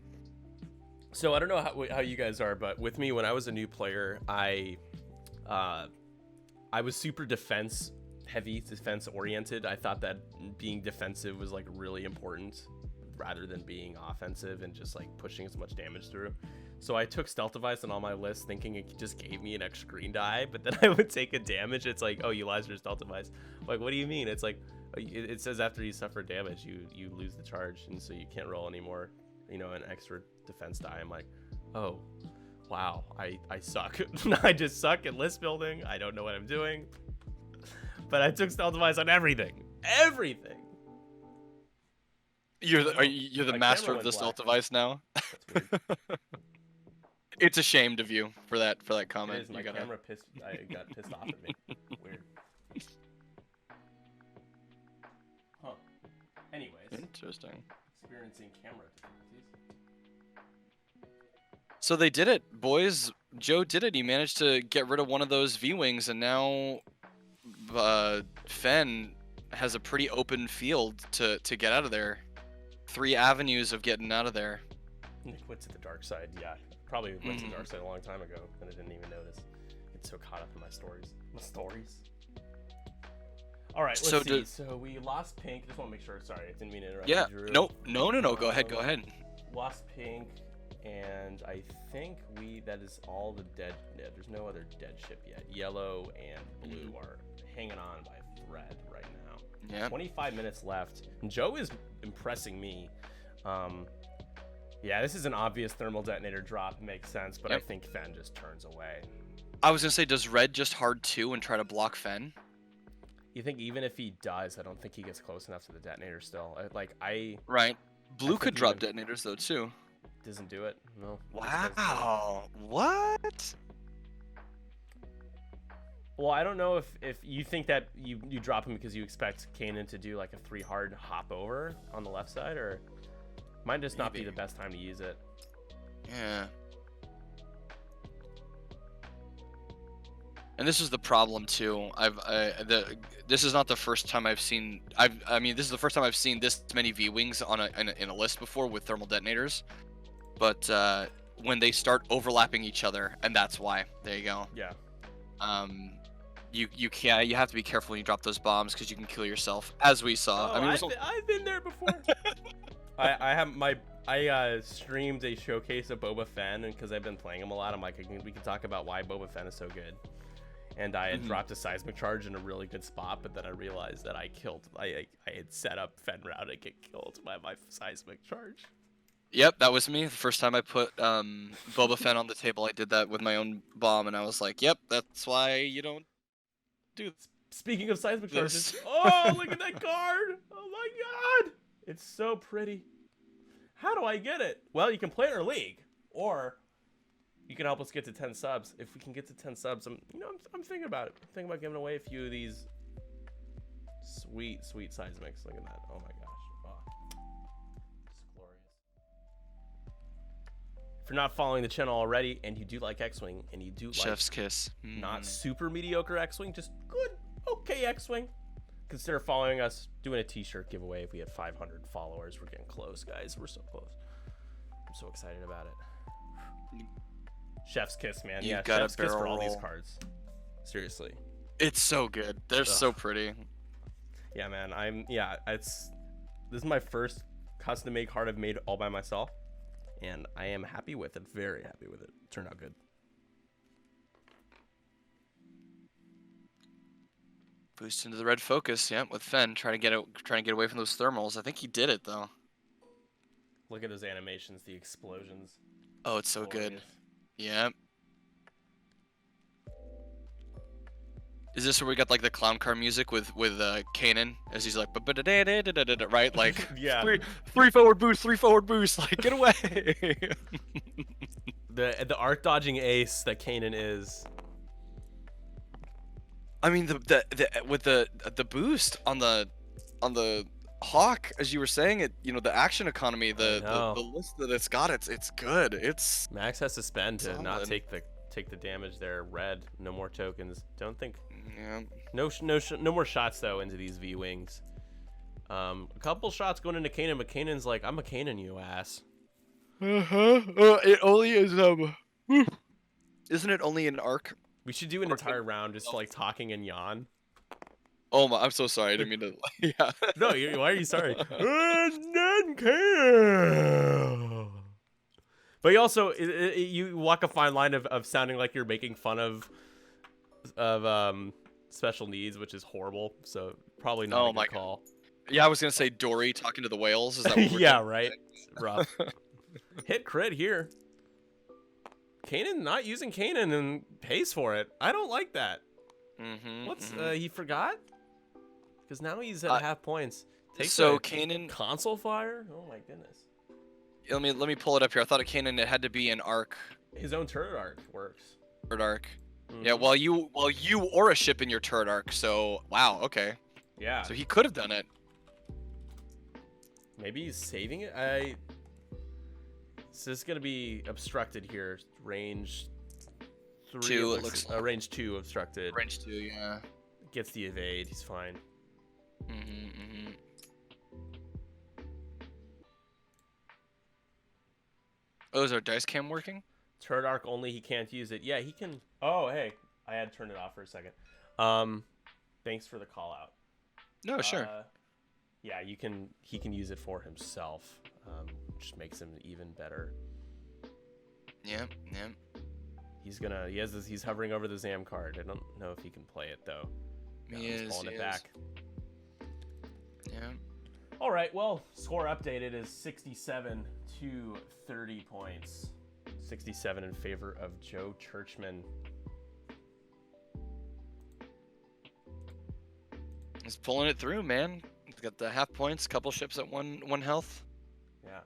So I don't know how you guys are, but with me when I was a new player, I was super defense oriented. I thought that being defensive was like really important rather than being offensive and just like pushing as much damage through. So I took stealth device on all my lists thinking it just gave me an extra green die, but then I would take a damage. It's like, oh, you lost your stealth device. Like, what do you mean? It's like, it says after you suffer damage, you lose the charge, and so you can't roll anymore, you know, an extra defense die. I'm like, oh, wow, I suck. I just suck at list building. I don't know what I'm doing. But I took stealth device on everything. Everything. You're the My master camera of the went stealth black. device now. That's weird. It's ashamed of you for that It comment. is, my You gotta- camera got pissed off at me. Weird. Huh. Anyways, Interesting. experiencing camera difficulties. So they did it, boys. Joe did it. He managed to get rid of one of those V-wings, and now Fen has a pretty open field to get out of there. 3 avenues of getting out of there. Nick went to the dark side. Yeah, probably went to the dark side a long time ago, and I didn't even notice. Get so caught up in my stories. All right, let's So see. So we lost Pink. Just want to make sure. Sorry, I didn't mean to interrupt. Yeah. you, Drew. No. Go ahead. Go ahead. Lost Pink, and I think that is all the dead. Yeah, there's no other dead ship yet. Yellow and blue are hanging on by a thread right now. Yeah. 25 minutes left. And Joe is impressing me. Yeah, this is an obvious thermal detonator drop. Makes sense, but I Yep. think Fen just turns away. I was gonna say, does Red just hard 2 and try to block Fen? You think even if he does, I don't think he gets close enough to the detonator still. Right. Blue think could drop even- detonators though too. Doesn't do it. No. just doesn't do it. Wow. What? Well, I don't know if you think that you drop him because you expect Kanan to do like a 3 hard hop over on the left side, or might just not be Maybe. the best time to use it. Yeah. And this is the problem too. This is not the first time I've seen. I mean, this is the first time I've seen this many V-wings on in a list before with thermal detonators. But when they start overlapping each other, and that's why. There you go. Yeah. You can't. You have to be careful when you drop those bombs because you can kill yourself, as we saw. I mean, it was I've been there before. I streamed a showcase of Boba Fett, and because I've been playing him a lot, I'm like, we can talk about why Boba Fett is so good. And I had dropped a seismic charge in a really good spot, but then I realized that I had set up Fenrau to get killed by my seismic charge. Yep, that was me. The first time I put Boba Fett on the table, I did that with my own bomb, and I was like, "Yep, that's why you don't do." Speaking of seismic charges, This. oh, look at that card! Oh my god, it's so pretty. How do I get it? Well, you can play in our league, or you can help us get to 10 subs. If we can get to 10 subs, I'm thinking about it. I'm thinking about giving away a few of these sweet seismics. Look at that. Oh my gosh. Oh. It's glorious. If you're not following the channel already, and you do like X-Wing, and you do like Chef's kiss. not super mediocre X-Wing, just good, okay X-Wing, consider following us. Doing a t-shirt giveaway if we have 500 followers. We're getting close, guys. We're so close. I'm so excited about it. Chef's kiss, man. You've Yeah, got a chef's kiss for barrel all these roll. cards. Seriously. It's so good. They're so pretty. Yeah, man. This is my first custom made card I've made all by myself, and I am happy with it. Very happy with it. Turned out good. Boost into the red focus. Yep, with Fen trying to get away from those thermals. I think he did it though. Look at those animations, the explosions. Oh, it's so good. Glorious. Yep. Is this where we got like the clown car music with Kanan as he's like right, like Yeah. three forward boost, like get away. The arc dodging ace that Kanan is. I mean the with the boost on the Hawk, as you were saying, it, you know, the action economy, the list that it's got, it's good. It's Max has to spend to not solid. take the damage there. Red, no more tokens. Don't think. yeah. No more shots though into these V wings. A couple shots going into Kanan, but Kanan's like, I'm a Kanan, you ass. It only is isn't it only an arc? We should do an entire round just like talking and yawn. Oh my, I'm so sorry. I didn't mean to. Yeah. No, why are you sorry? None care. But you also you walk a fine line of sounding like you're making fun of special needs, which is horrible. So probably not a good call. Yeah, I was gonna say Dory talking to the whales. Is that what we're Yeah, doing? right. It's rough. Hit crit here. Kanan not using Kanan and pays for it. I don't like that. What's he forgot? Because now he's at half points. So Kanan console fire. Oh my goodness. Let me pull it up here. I thought of Kanan. It had to be an arc. His own turret arc works. Turret arc. Yeah. Well, you or a ship in your turret arc. So wow. Okay. Yeah. So he could have done it. Maybe he's saving it. So this is gonna be obstructed here. Range 3. 2. It looks like. Range 2 obstructed. Range 2. Yeah. Gets the evade. He's fine. Oh, is our dice cam working? Turret arc only. He can't use it. Yeah, he can. Oh, hey, I had to turn it off for a second. Thanks for the call out. No, sure. Yeah, he can use it for himself, which makes him even better. Yeah. He's hovering over the Zam card. I don't know if he can play it though. No, he's pulling it back. Yeah. All right. Well, score updated is 67 to 30 points. 67 in favor of Joe Churchman. He's pulling it through, man. He's got the half points, couple ships at one health. Yeah.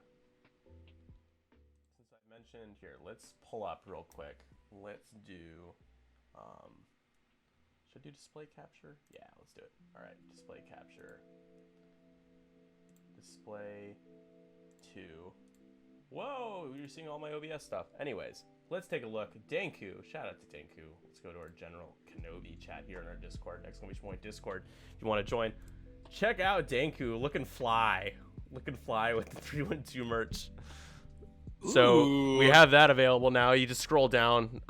Since I mentioned here, let's pull up real quick. Let's do should I do display capture? Yeah, let's do it. All right, display capture. Display 2. Whoa, you're seeing all my OBS stuff. Anyways, let's take a look. Danku, shout out to Danku. Let's go to our General Kenobi chat here in our Discord, ! Discord. If you want to join, check out Danku, looking fly with the 312 merch. So we have that available now. You just scroll down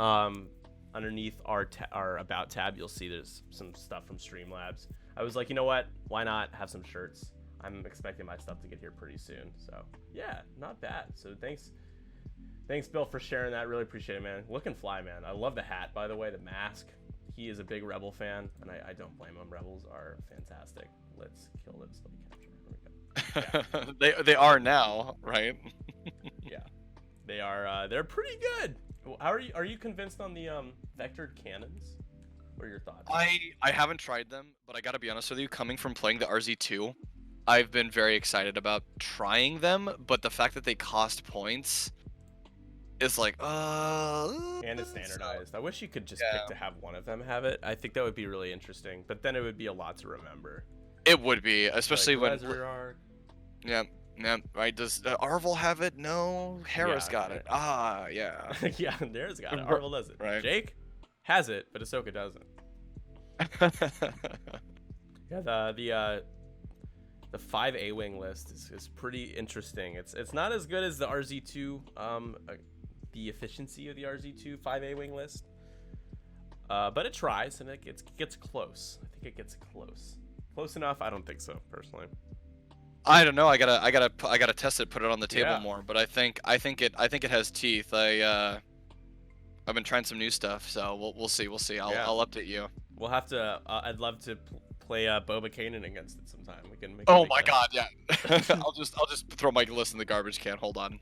underneath our About tab. You'll see there's some stuff from Streamlabs. I was like, you know what? Why not have some shirts? I'm expecting my stuff to get here pretty soon. So yeah, not bad. So thanks Bill for sharing that. Really appreciate it, man. Looking fly, man. I love the hat, by the way, the mask. He is a big Rebel fan, and I don't blame him. Rebels are fantastic. Let's kill the display capture. Here we go. Yeah. they are now, right? Yeah, they are. They're pretty good. How are you convinced on the vectored cannons? What are your thoughts? I haven't tried them, but I gotta be honest with you. Coming from playing the RZ2, I've been very excited about trying them, but the fact that they cost points is like, and it's standardized. I wish you could just pick to have one of them have it. I think that would be really interesting, but then it would be a lot to remember. It would be, especially like, when. Yeah, right. Does Arvel have it? No, Hera's got it. Ah, yeah. Yeah, Hera's got it. Arvel does it. Right. Jake has it, but Ahsoka doesn't. Yeah, the 5 A-wing list is pretty interesting. It's not as good as the RZ2, the efficiency of the RZ2 5 A-wing list, but it tries and it gets close. I think it gets close enough. I don't think so personally. I don't know. I gotta test it, put it on the table more. But I think it has teeth. I've been trying some new stuff, so we'll see. I'll update you. We'll have to. I'd love to play Boba Kanan against it sometime. We can make. Oh my god, yeah. I'll just throw my list in the garbage can. Hold on,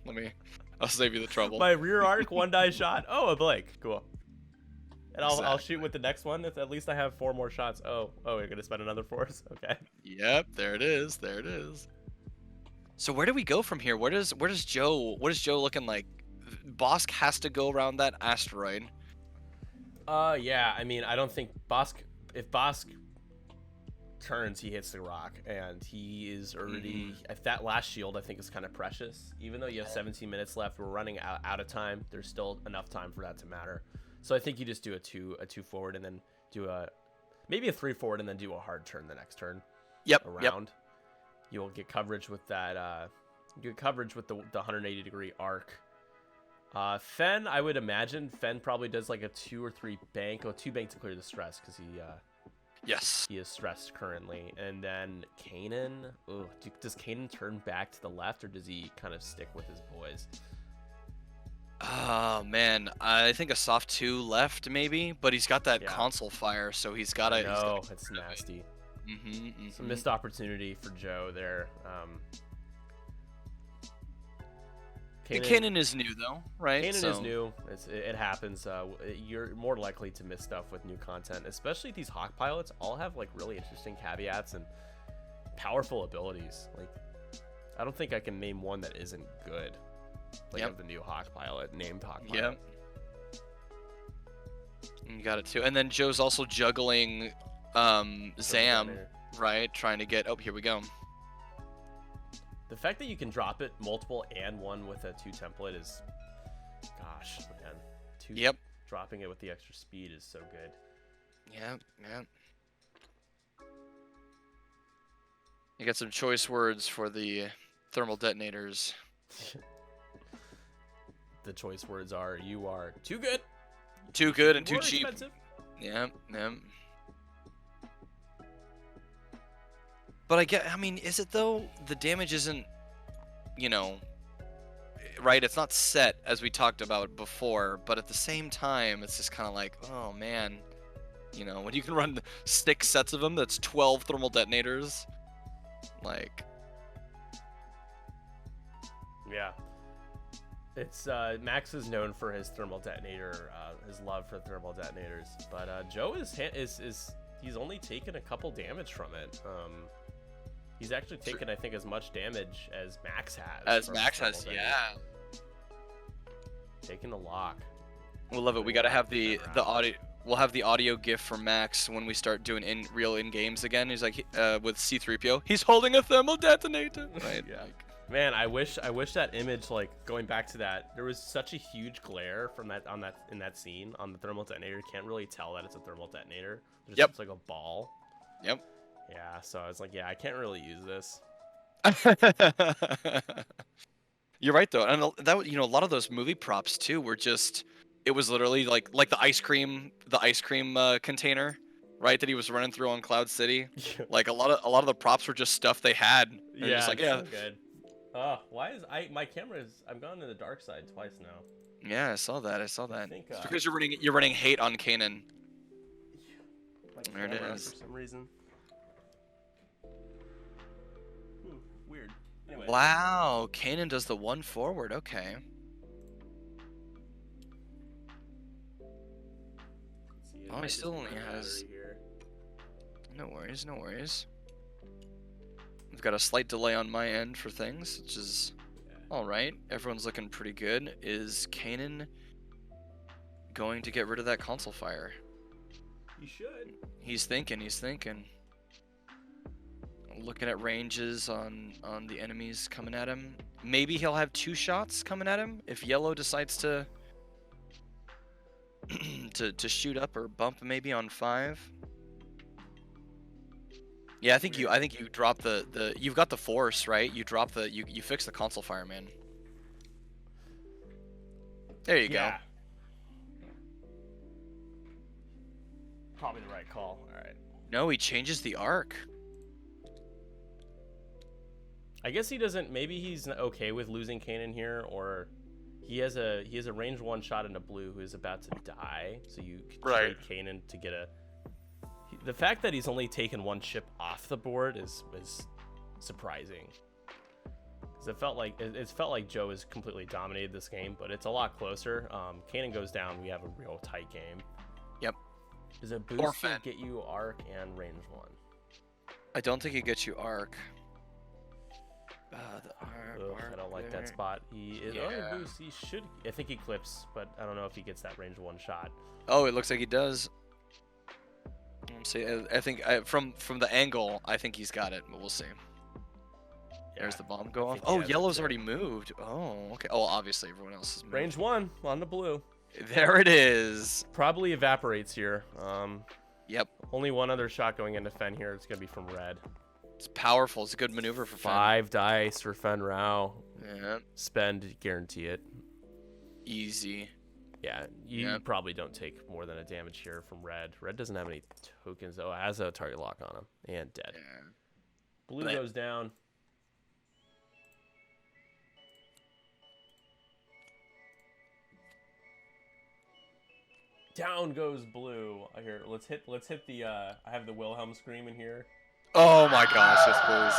I'll save you the trouble. My rear arc 1-die shot. Oh, a Blake, cool. And I'll shoot with the next one. At least I have 4 more shots. Oh, you're gonna spend another 4? Okay. Yep, there it is. So where do we go from here? What is Joe looking like? Bosk has to go around that asteroid. Yeah. I mean, I don't think if Bosk turns, he hits the rock, and he is already. If that last shield, I think, is kind of precious. Even though you have 17 minutes left, we're running out of time. There's still enough time for that to matter. So I think you just do a two forward, and then do maybe a 3 forward, and then do a hard turn the next turn. Yep. Around. You'll get coverage with that. You get coverage with the 180-degree arc. Fen, I would imagine Fen probably does like a 2 or 3 bank, or 2 bank to clear the stress, because he is stressed currently. And then Kanan, does Kanan turn back to the left, or does he kind of stick with his boys? Oh man, I think a soft 2 left maybe, but he's got that Yeah. console fire, so he's I got to. know, it's nasty. It's a Mm-hmm. missed opportunity for Joe there. Kanan is new though, right? Kanan So is new. It happens. You're more likely to miss stuff with new content, especially these Hawk pilots. All have like really interesting caveats and powerful abilities. Like, I don't think I can name one that isn't good. Like of the new Hawk pilot, named Hawk pilot. Yeah. You got it too. And then Joe's also juggling Zam, right? Trying to get. Oh, here we go. The fact that you can drop it multiple and one with a 2 template is, gosh, man. 2. Yep. Dropping it with the extra speed is so good. Yeah, man. You got some choice words for the thermal detonators. The choice words are, you are too good. Too good and too More cheap. expensive. Yeah, yeah. But I mean, is it though? The damage isn't, right? It's not set as we talked about before, but at the same time, it's just kind of like, oh man, when you can run 6 sets of them, that's 12 thermal detonators. Like, yeah. It's Max is known for his thermal detonator, his love for thermal detonators, but Joe is he's only taken a couple damage from it. He's actually taken, I think, as much damage as Max has. Yeah. Taking the lock. We'll love it. We gotta have the audio. We'll have the audio GIF for Max when we start doing real in games again. He's like with C-3PO. He's holding a thermal detonator. Right. Yeah. Man, I wish that image, like going back to that, there was such a huge glare from in that scene on the thermal detonator. You can't really tell that it's a thermal detonator. It just looks like a ball. Yep. Yeah, so I was like, yeah, I can't really use this. You're right though, and that a lot of those movie props too were just, it was literally like the ice cream container, right, that he was running through on Cloud City. Like a lot of the props were just stuff they had. Yeah, just like, so good. Why is my camera is I've gone to the dark side twice now. Yeah, I saw that. I think, it's because you're running hate on Kanan. There it is. For some reason. Weird. Anyway. Wow, Kanan does the 1 forward. Okay. Oh, he still only has. No worries, no worries. I've got a slight delay on my end for things, which is all right. Everyone's looking pretty good. Is Kanan going to get rid of that console fire? He should. He's thinking. Looking at ranges on the enemies coming at him. Maybe he'll have 2 shots coming at him if Yellow decides to to shoot up or bump maybe on 5. Yeah, I think you drop the you've got the force, right? You drop you fix the console fire, man. There you go. Probably the right call. All right. No, he changes the arc. I guess he doesn't. Maybe he's okay with losing Kanan here, or he has a range 1 shot in a blue who is about to die. So you trade Kanan to get a. The fact that he's only taken 1 ship off the board is surprising. Because it felt like Joe has completely dominated this game, but it's a lot closer. Kanan goes down, we have a real tight game. Yep. Does a boost get you arc and range 1? I don't think it gets you arc. I don't like that spot. He is boost. He should. I think he clips, but I don't know if he gets that range 1 shot. Oh, it looks like he does. See, I think from the angle, I think he's got it, but we'll see. Yeah, there's the bomb go off. Oh, Yellow's already moved. Oh, okay. Oh, obviously everyone else is moved. Range 1 on the blue. There it is. Probably evaporates here. Yep. Only 1 other shot going into Fen here. It's gonna be from red. It's powerful. It's a good maneuver for Fen. 5 dice for Fen Rao. Yeah. Spend, guarantee it. Easy. Yeah, you probably don't take more than a damage here from red. Red doesn't have any tokens. Oh, it has a target lock on him. And dead. Yeah. Blue goes down. Down goes blue. Here, let's hit the I have the Wilhelm scream in here. Oh my gosh, yes, please.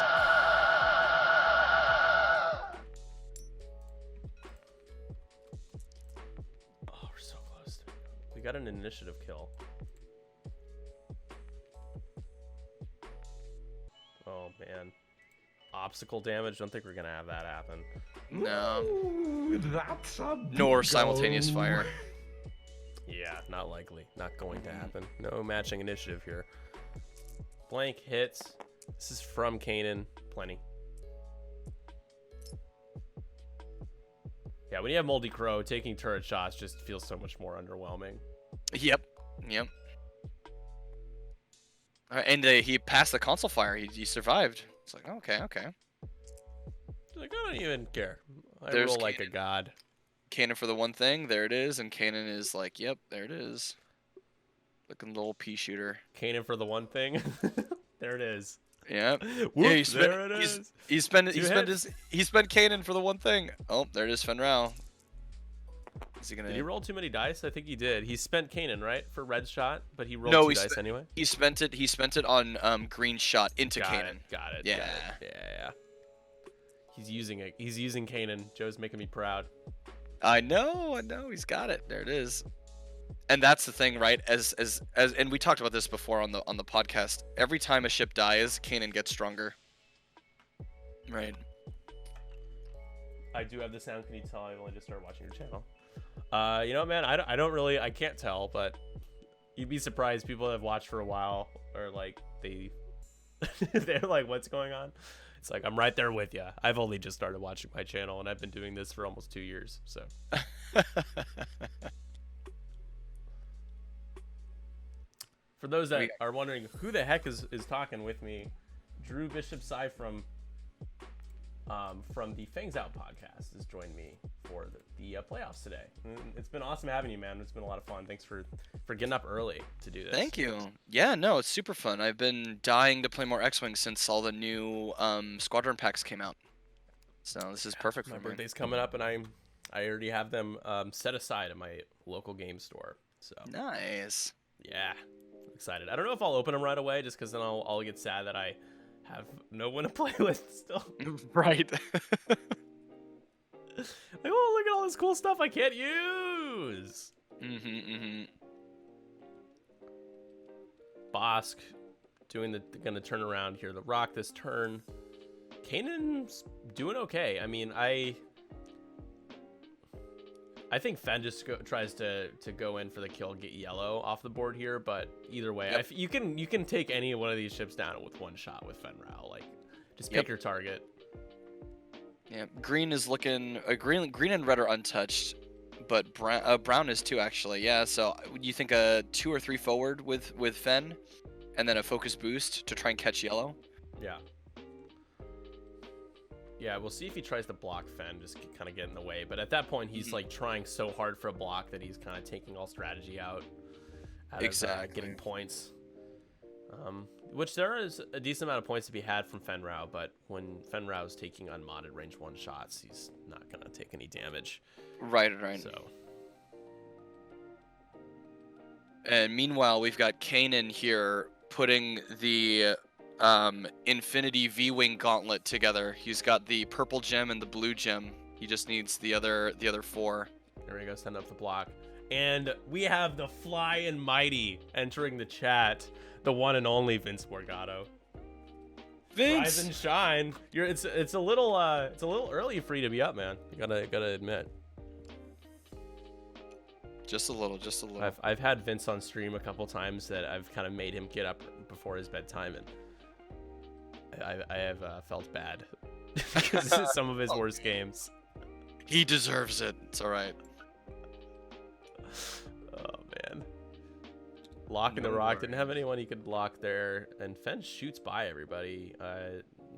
Oh, we're so close. We got an initiative kill. Oh man. Obstacle damage. Don't think we're gonna have that happen. No. Ooh, that's a Nor big simultaneous O. fire. Yeah, not likely. Not going to happen. No matching initiative here. Blank hits. This is from Kanan. Plenty. Yeah, when you have Moldy Crow, taking turret shots just feels so much more underwhelming. Yep. And he passed the console fire. He survived. It's like, okay. Like, I don't even care. I There's roll like a Kanan. god. Kanan for the one thing. There it is. And Kanan is like, yep, there it is. Looking little pea shooter. Kanan for the one thing. There it is. Yep. Whoop, Yeah, there it is. He spent Kanan for the one thing. Oh, there it is, Fenrau. Is he gonna? Did he roll too many dice? I think he did. He spent Kanan, right, for red shot, but he rolled No, 2 he dice anyway. He spent it on green shot into Got Kanan. it. Got it. Yeah. Yeah. He's using it. He's using Kanan. Joe's making me proud. I know. He's got it. There it is. And that's the thing, right? As and we talked about this before on the podcast. Every time a ship dies, Kanan gets stronger. Right. I do have the sound. Can you tell? I only just started watching your channel. You know, man, I don't really, I can't tell, but you'd be surprised. People that have watched for a while are like, they're like, what's going on? It's like, I'm right there with you. I've only just started watching my channel, and I've been doing this for almost 2 years. So for those that are wondering who the heck is talking with me, Drew Bishop Sai from the Fangs Out podcast has joined me for the playoffs today. It's been awesome having you, man. It's been a lot of fun. Thanks for getting up early to do this. Thank you. Yeah, no, it's super fun. I've been dying to play more X-Wing since all the new Squadron packs came out. So this is perfect My for me. birthday's coming up, and I already have them set aside at my local game store. So Nice. yeah, I'm excited. I don't know if I'll open them right away, just because then I'll get sad that I have no one to play with still. Right. Like, oh, look at all this cool stuff I can't use. Bosk gonna turn around here. The Rock this turn. Kanan's doing okay. I mean, I think Fen just tries to go in for the kill, get yellow off the board here. But either way, Yep. you can take any one of these ships down with one shot with Fenrau. Like, just pick your target. Yeah, green is looking. Green and red are untouched, but brown is too actually. Yeah, so you think a 2 or 3 forward with Fen, and then a focus boost to try and catch yellow. Yeah. Yeah, we'll see if he tries to block Fen, just kind of get in the way. But at that point, he's like trying so hard for a block that he's kind of taking all strategy out of getting points. Which there is a decent amount of points to be had from Fenrau, but when Fenrau is taking unmodded range 1 shots, he's not going to take any damage. Right. So, And meanwhile, we've got Kanan here putting the Infinity V-Wing gauntlet together. He's got the purple gem and the blue gem. He just needs the other 4. there we go, send up the block. And we have the Fly and Mighty entering the chat. The one and only Vince Morgado. Rise and shine. It's a little early for you to be up, man. You gotta admit. Just a little. I've had Vince on stream a couple times that I've kind of made him get up before his bedtime, and I have felt bad because this is some of his worst games. He deserves it. It's all right. Oh man. Locking the Rock didn't have anyone he could lock there, and Fen shoots by everybody.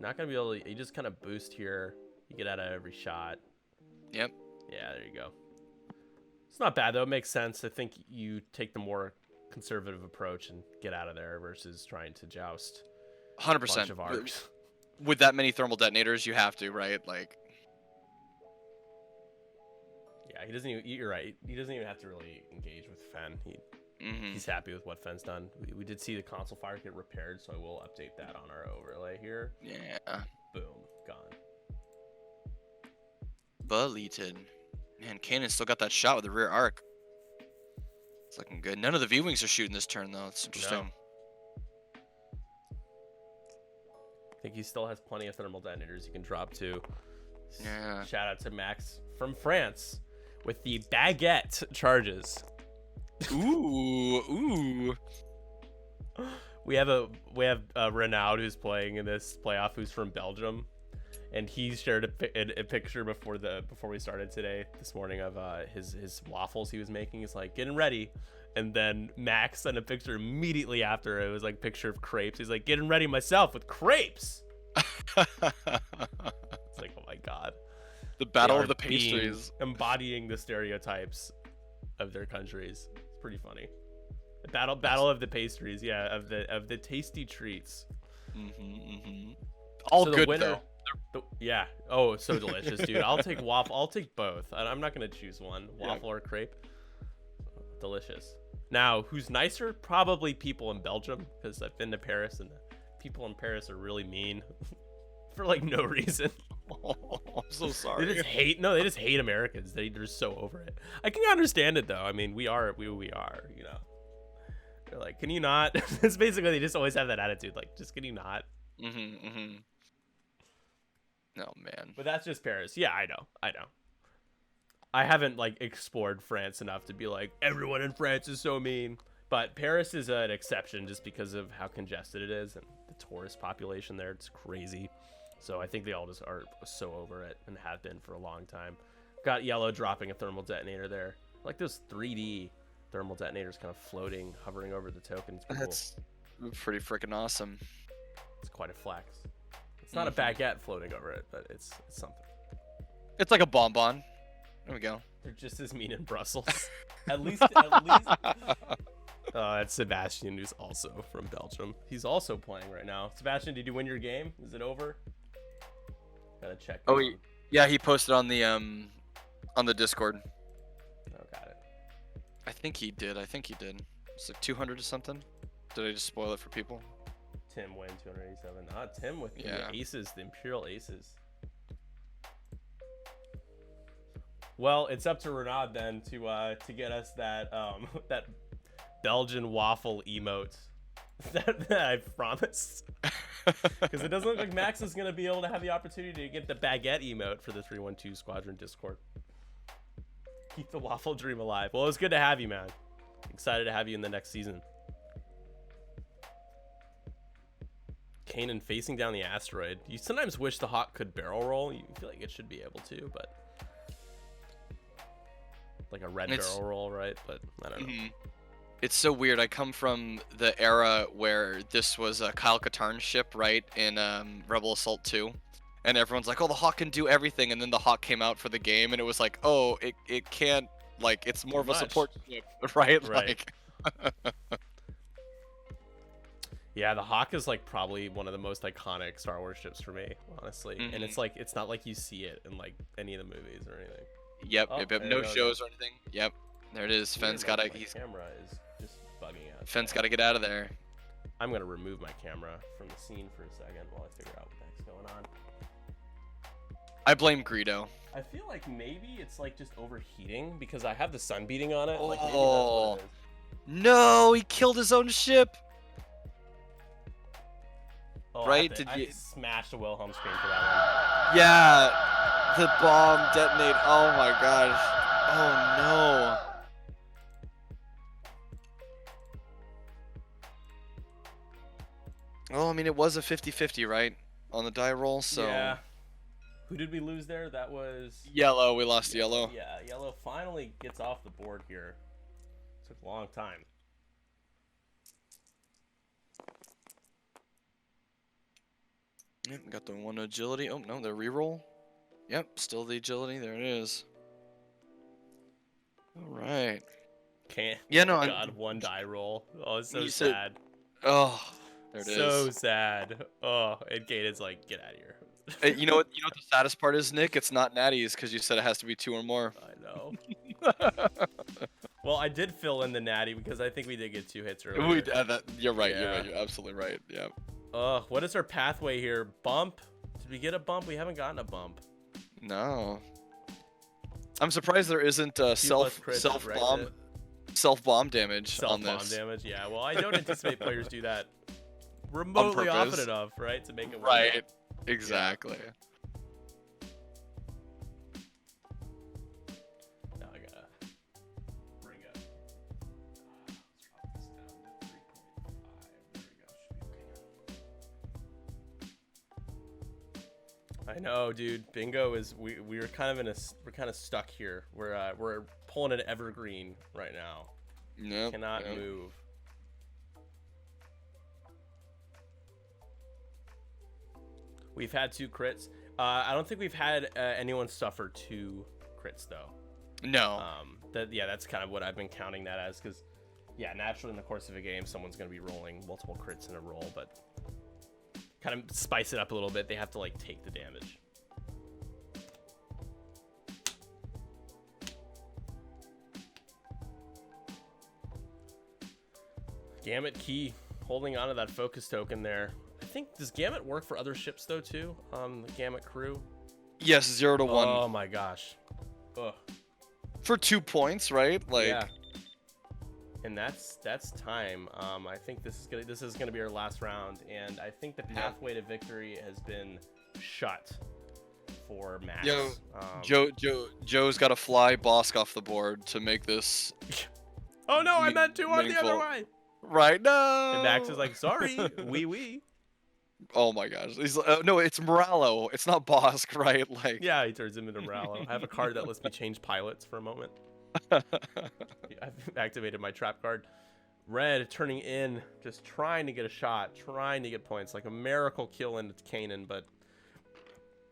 Not gonna be able to. You just kind of boost here. You get out of every shot. Yep. Yeah, there you go. It's not bad though. It makes sense. I think you take the more conservative approach and get out of there versus trying to joust 100%. a bunch of arcs. With that many thermal detonators, you have to, right? Like. Yeah, he doesn't even. You're right. He doesn't even have to really engage with Fen. He's happy with what Fen's done. We did see the console fire get repaired, so I will update that on our overlay here. Yeah. Boom, gone. Deleted. Man, Kanan still got that shot with the rear arc. It's looking good. None of the V-Wings are shooting this turn, though. It's interesting. No. I think he still has plenty of thermal detonators he can drop, too. Yeah. Shout out to Max from France with the baguette charges. Ooh. We have Renaud who's playing in this playoff who's from Belgium, and he shared a picture before we started this morning of his waffles he was making. He's like getting ready, and then Max sent a picture immediately after. It was like picture of crepes. He's like getting ready myself with crepes. It's like, oh my god, the battle of the pastries, embodying the stereotypes of their countries. It's pretty funny. The battle of the pastries, yeah, of the tasty treats. All so the good winner, though. Yeah. Oh, so delicious, dude. I'll take waffle. I'll take both. I'm not gonna choose one, waffle or crepe. Delicious. Now, who's nicer? Probably people in Belgium, because I've been to Paris and the people in Paris are really mean for like no reason. Oh, I'm so sorry. They just hate Americans. They're so over it. I can understand it though. I mean, we are, you know. They're like, can you not? It's basically they just always have that attitude, like, just can you not? Oh man. But that's just Paris. Yeah, I know. I haven't like explored France enough to be like everyone in France is so mean. But Paris is an exception just because of how congested it is and the tourist population there. It's crazy. So I think they all just are so over it and have been for a long time. Got Yellow dropping a thermal detonator there. I like those 3D thermal detonators kind of floating, hovering over the token. It's That's pretty freaking awesome. It's quite a flex. It's not a baguette floating over it, but it's something. It's like a bonbon. There we go. They're just as mean in Brussels. at least. That's Sebastian, who's also from Belgium. He's also playing right now. Sebastian, did you win your game? Is it over? Gotta check. Oh, yeah, he posted on the Discord. Oh, got it. I think he did. It's like 200 or something. Did I just spoil it for people? Tim win 287. Tim with the aces, the Imperial aces. Well, it's up to Renaud then to get us that that Belgian waffle emote that I promised. Because it doesn't look like Max is gonna be able to have the opportunity to get the baguette emote for the 312 Squadron Discord. Keep the waffle dream alive. Well, it's good to have you, man. Excited to have you in the next season. Kanan facing down the asteroid. You sometimes wish the Hawk could barrel roll. You feel like it should be able to, but like a red barrel roll, right? But I don't know. It's so weird. I come from the era where this was a Kyle Katarn ship, right, in Rebel Assault 2. And everyone's like, oh, the Hawk can do everything. And then the Hawk came out for the game, and it was like, oh, it can't, like, it's more of a support ship, right? Like... Yeah, the Hawk is, like, probably one of the most iconic Star Wars ships for me, honestly. And it's, like, it's not like you see it in, like, any of the movies or anything. Yep, no shows or anything. Yep, there it is. Fenn's gotta... camera is just bugging out. Fenn's gotta get out of there. I'm gonna remove my camera from the scene for a second while I figure out what the heck's going on. I blame Greedo. I feel like maybe it's like just overheating because I have the sun beating on it. Like maybe Oh, that's what it is. no, he killed his own ship. Oh, Right? I smashed a Wilhelm screen for that one. Yeah, the bomb detonate. Oh my gosh. Oh no. Well, I mean, it was a 50-50, right? On the die roll, so... Yeah. Who did we lose there? That was... Yellow, we lost Yellow. Yeah, Yellow finally gets off the board here. Took a long time. Yep, got the one agility. Oh, no, the reroll. Yep, still the agility. There it is. All right. Can't. Yeah, no, God, one die roll. Oh, it's so You said- sad. Oh, there it is. So sad. Oh, and Gator's like, get out of here. Hey, you know what? You know what the saddest part is, Nick? It's not natties because you said it has to be 2 or more. I know. Well, I did fill in the natty because I think we did get 2 hits earlier. You're right. You're Yeah. right. You're absolutely right. Yeah. What is our pathway here? Bump? Did we get a bump? We haven't gotten a bump. No. I'm surprised there isn't self bomb damage on Self-bomb this. damage, yeah. Well, I don't anticipate players do that remotely often purpose. enough, right? To make it work. Right. Exactly. Now I gotta bring up. Let's drop this down to 3.5. There we go. Should be okay now. I know, dude. Bingo is we're kind of we're kind of stuck here. We're pulling an evergreen right now. Yep. Cannot yep. move. We've had 2 crits. I don't think we've had anyone suffer 2 crits though. No. That's kind of what I've been counting that as, because yeah, naturally in the course of a game, someone's gonna be rolling multiple crits in a roll, but kind of spice it up a little bit. They have to like take the damage. Gamut key, holding onto that focus token there. I think, does Gamut work for other ships though too? The Gamut crew. Yes, 0 to 1. Oh my gosh. Ugh. For 2 points, right? Like. Yeah. And that's time. I think this is gonna be our last round, and I think the pathway to victory has been shut for Max. Joe's got to fly Bosk off the board to make this. Oh no, I meant to on the other meaningful. way. Right, no. And Max is like, sorry, wee. Oh my gosh, he's no, it's Morallo. It's not Bosk, right? Like. Yeah, he turns him into Morallo. I have a card that lets me change pilots for a moment. I've activated my trap card. Red turning in, just trying to get a shot, trying to get points, like a miracle kill into Kanan, but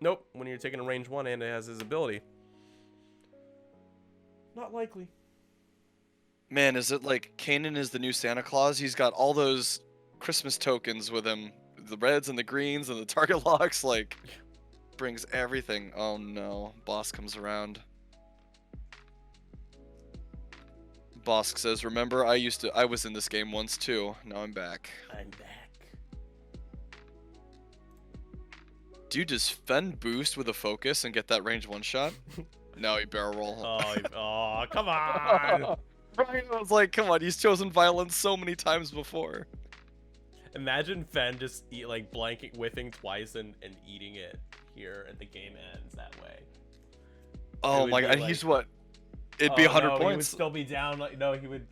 nope. When you're taking a range 1 and it has his ability, not likely. Man, is it like Kanan is the new Santa Claus? He's got all those Christmas tokens with him, the reds and the greens and the target locks. Like, brings everything. Oh no, Boss comes around. Bosk says, "Remember, I was in this game once too. Now I'm back." I'm back. Dude, does Fen boost with a focus and get that range 1 shot? No, he barrel roll. Oh, come on. Right, I was like, come on, he's chosen violence so many times before. Imagine Fen just whiffing twice and eating it here, and the game ends that way. Oh my god, he's what? It'd be 100 points. He would still be down.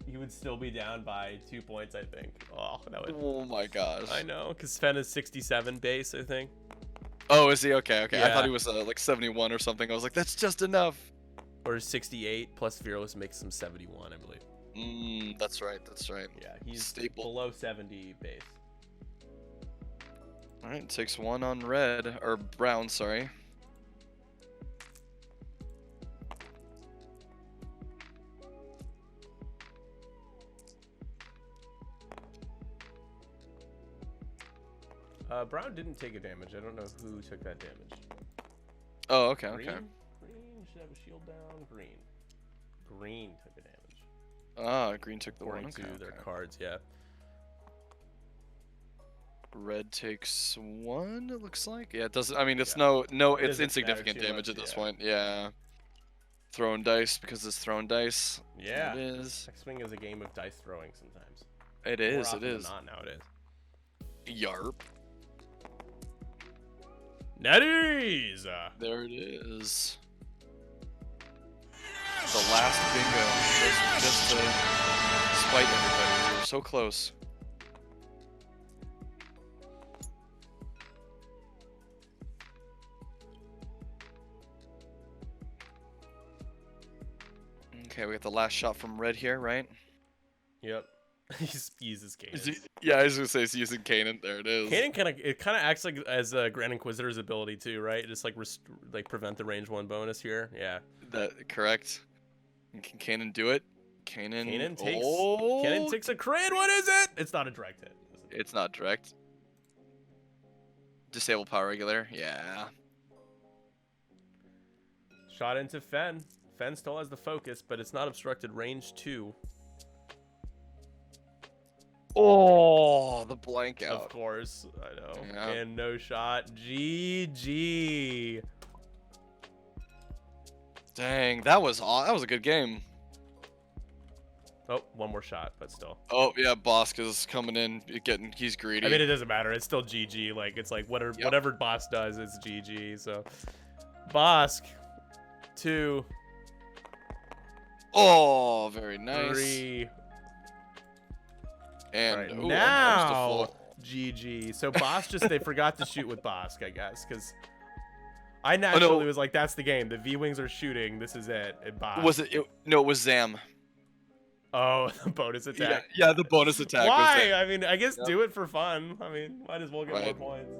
He would still be down by 2 points, I think. Oh, that would. Oh my gosh. I know, because Fen is 67 base, I think. Oh, is he? Okay. Yeah. I thought he was like 71 or something. I was like, that's just enough. Or 68 plus Fearless makes him 71, I believe. That's right. Yeah, he's Staple. below 70 base. All right, takes 1 on red or brown. Sorry. Brown didn't take a damage. I don't know who took that damage. Oh, okay. Green? Okay. Green should have a shield down. Green took the damage. Ah, green took the one. According Okay, to their cards, yeah. Red takes 1. It looks like. Yeah, it doesn't. I mean, it's Yeah. it's It doesn't insignificant matter too damage much, at this yeah. point. Yeah. Throwing dice because it's throwing dice. Yeah. It is. X-Wing is a game of dice throwing sometimes. It More is. often It than is. not nowadays. Yarp. Netties! There it is. The last bingo. Just to spite everybody. We were so close. Okay, we got the last shot from red here, right? Yep. He uses Kanan. Yeah, I was gonna say he's using Kanan. There it is. Kanan kind of acts like as a Grand Inquisitor's ability too, right? Just like prevent the range 1 bonus here. Yeah. That correct. Can Kanan do it? Kanan takes. Oh! Kanan takes a crit. What is it? It's not a direct hit. It's not direct. Disable power regulator. Yeah. Shot into Fen. Fen still has the focus, but it's not obstructed. Range 2. Oh, the blank Of out. course. I know. Yeah. And no shot. GG. Dang, that was a good game. Oh, one more shot, but still. Oh yeah, Bosk is coming in, he's greedy. I mean, it doesn't matter. It's still GG. Like, it's like whatever, Yep. whatever Boss does, it's GG. So, Bosk, 2, Oh, very nice. 3. And Right, ooh, almost a now, full. GG. So, Boss they forgot to shoot with Bosk, I guess, because I naturally was like, that's the game. The V-Wings are shooting. This is it. And Bosk. Was it? No, it was Zam. Oh, the bonus attack. Yeah, the bonus attack. Was Why? it. I mean, I guess Yep. do it for fun. I mean, might as well get more Right. points.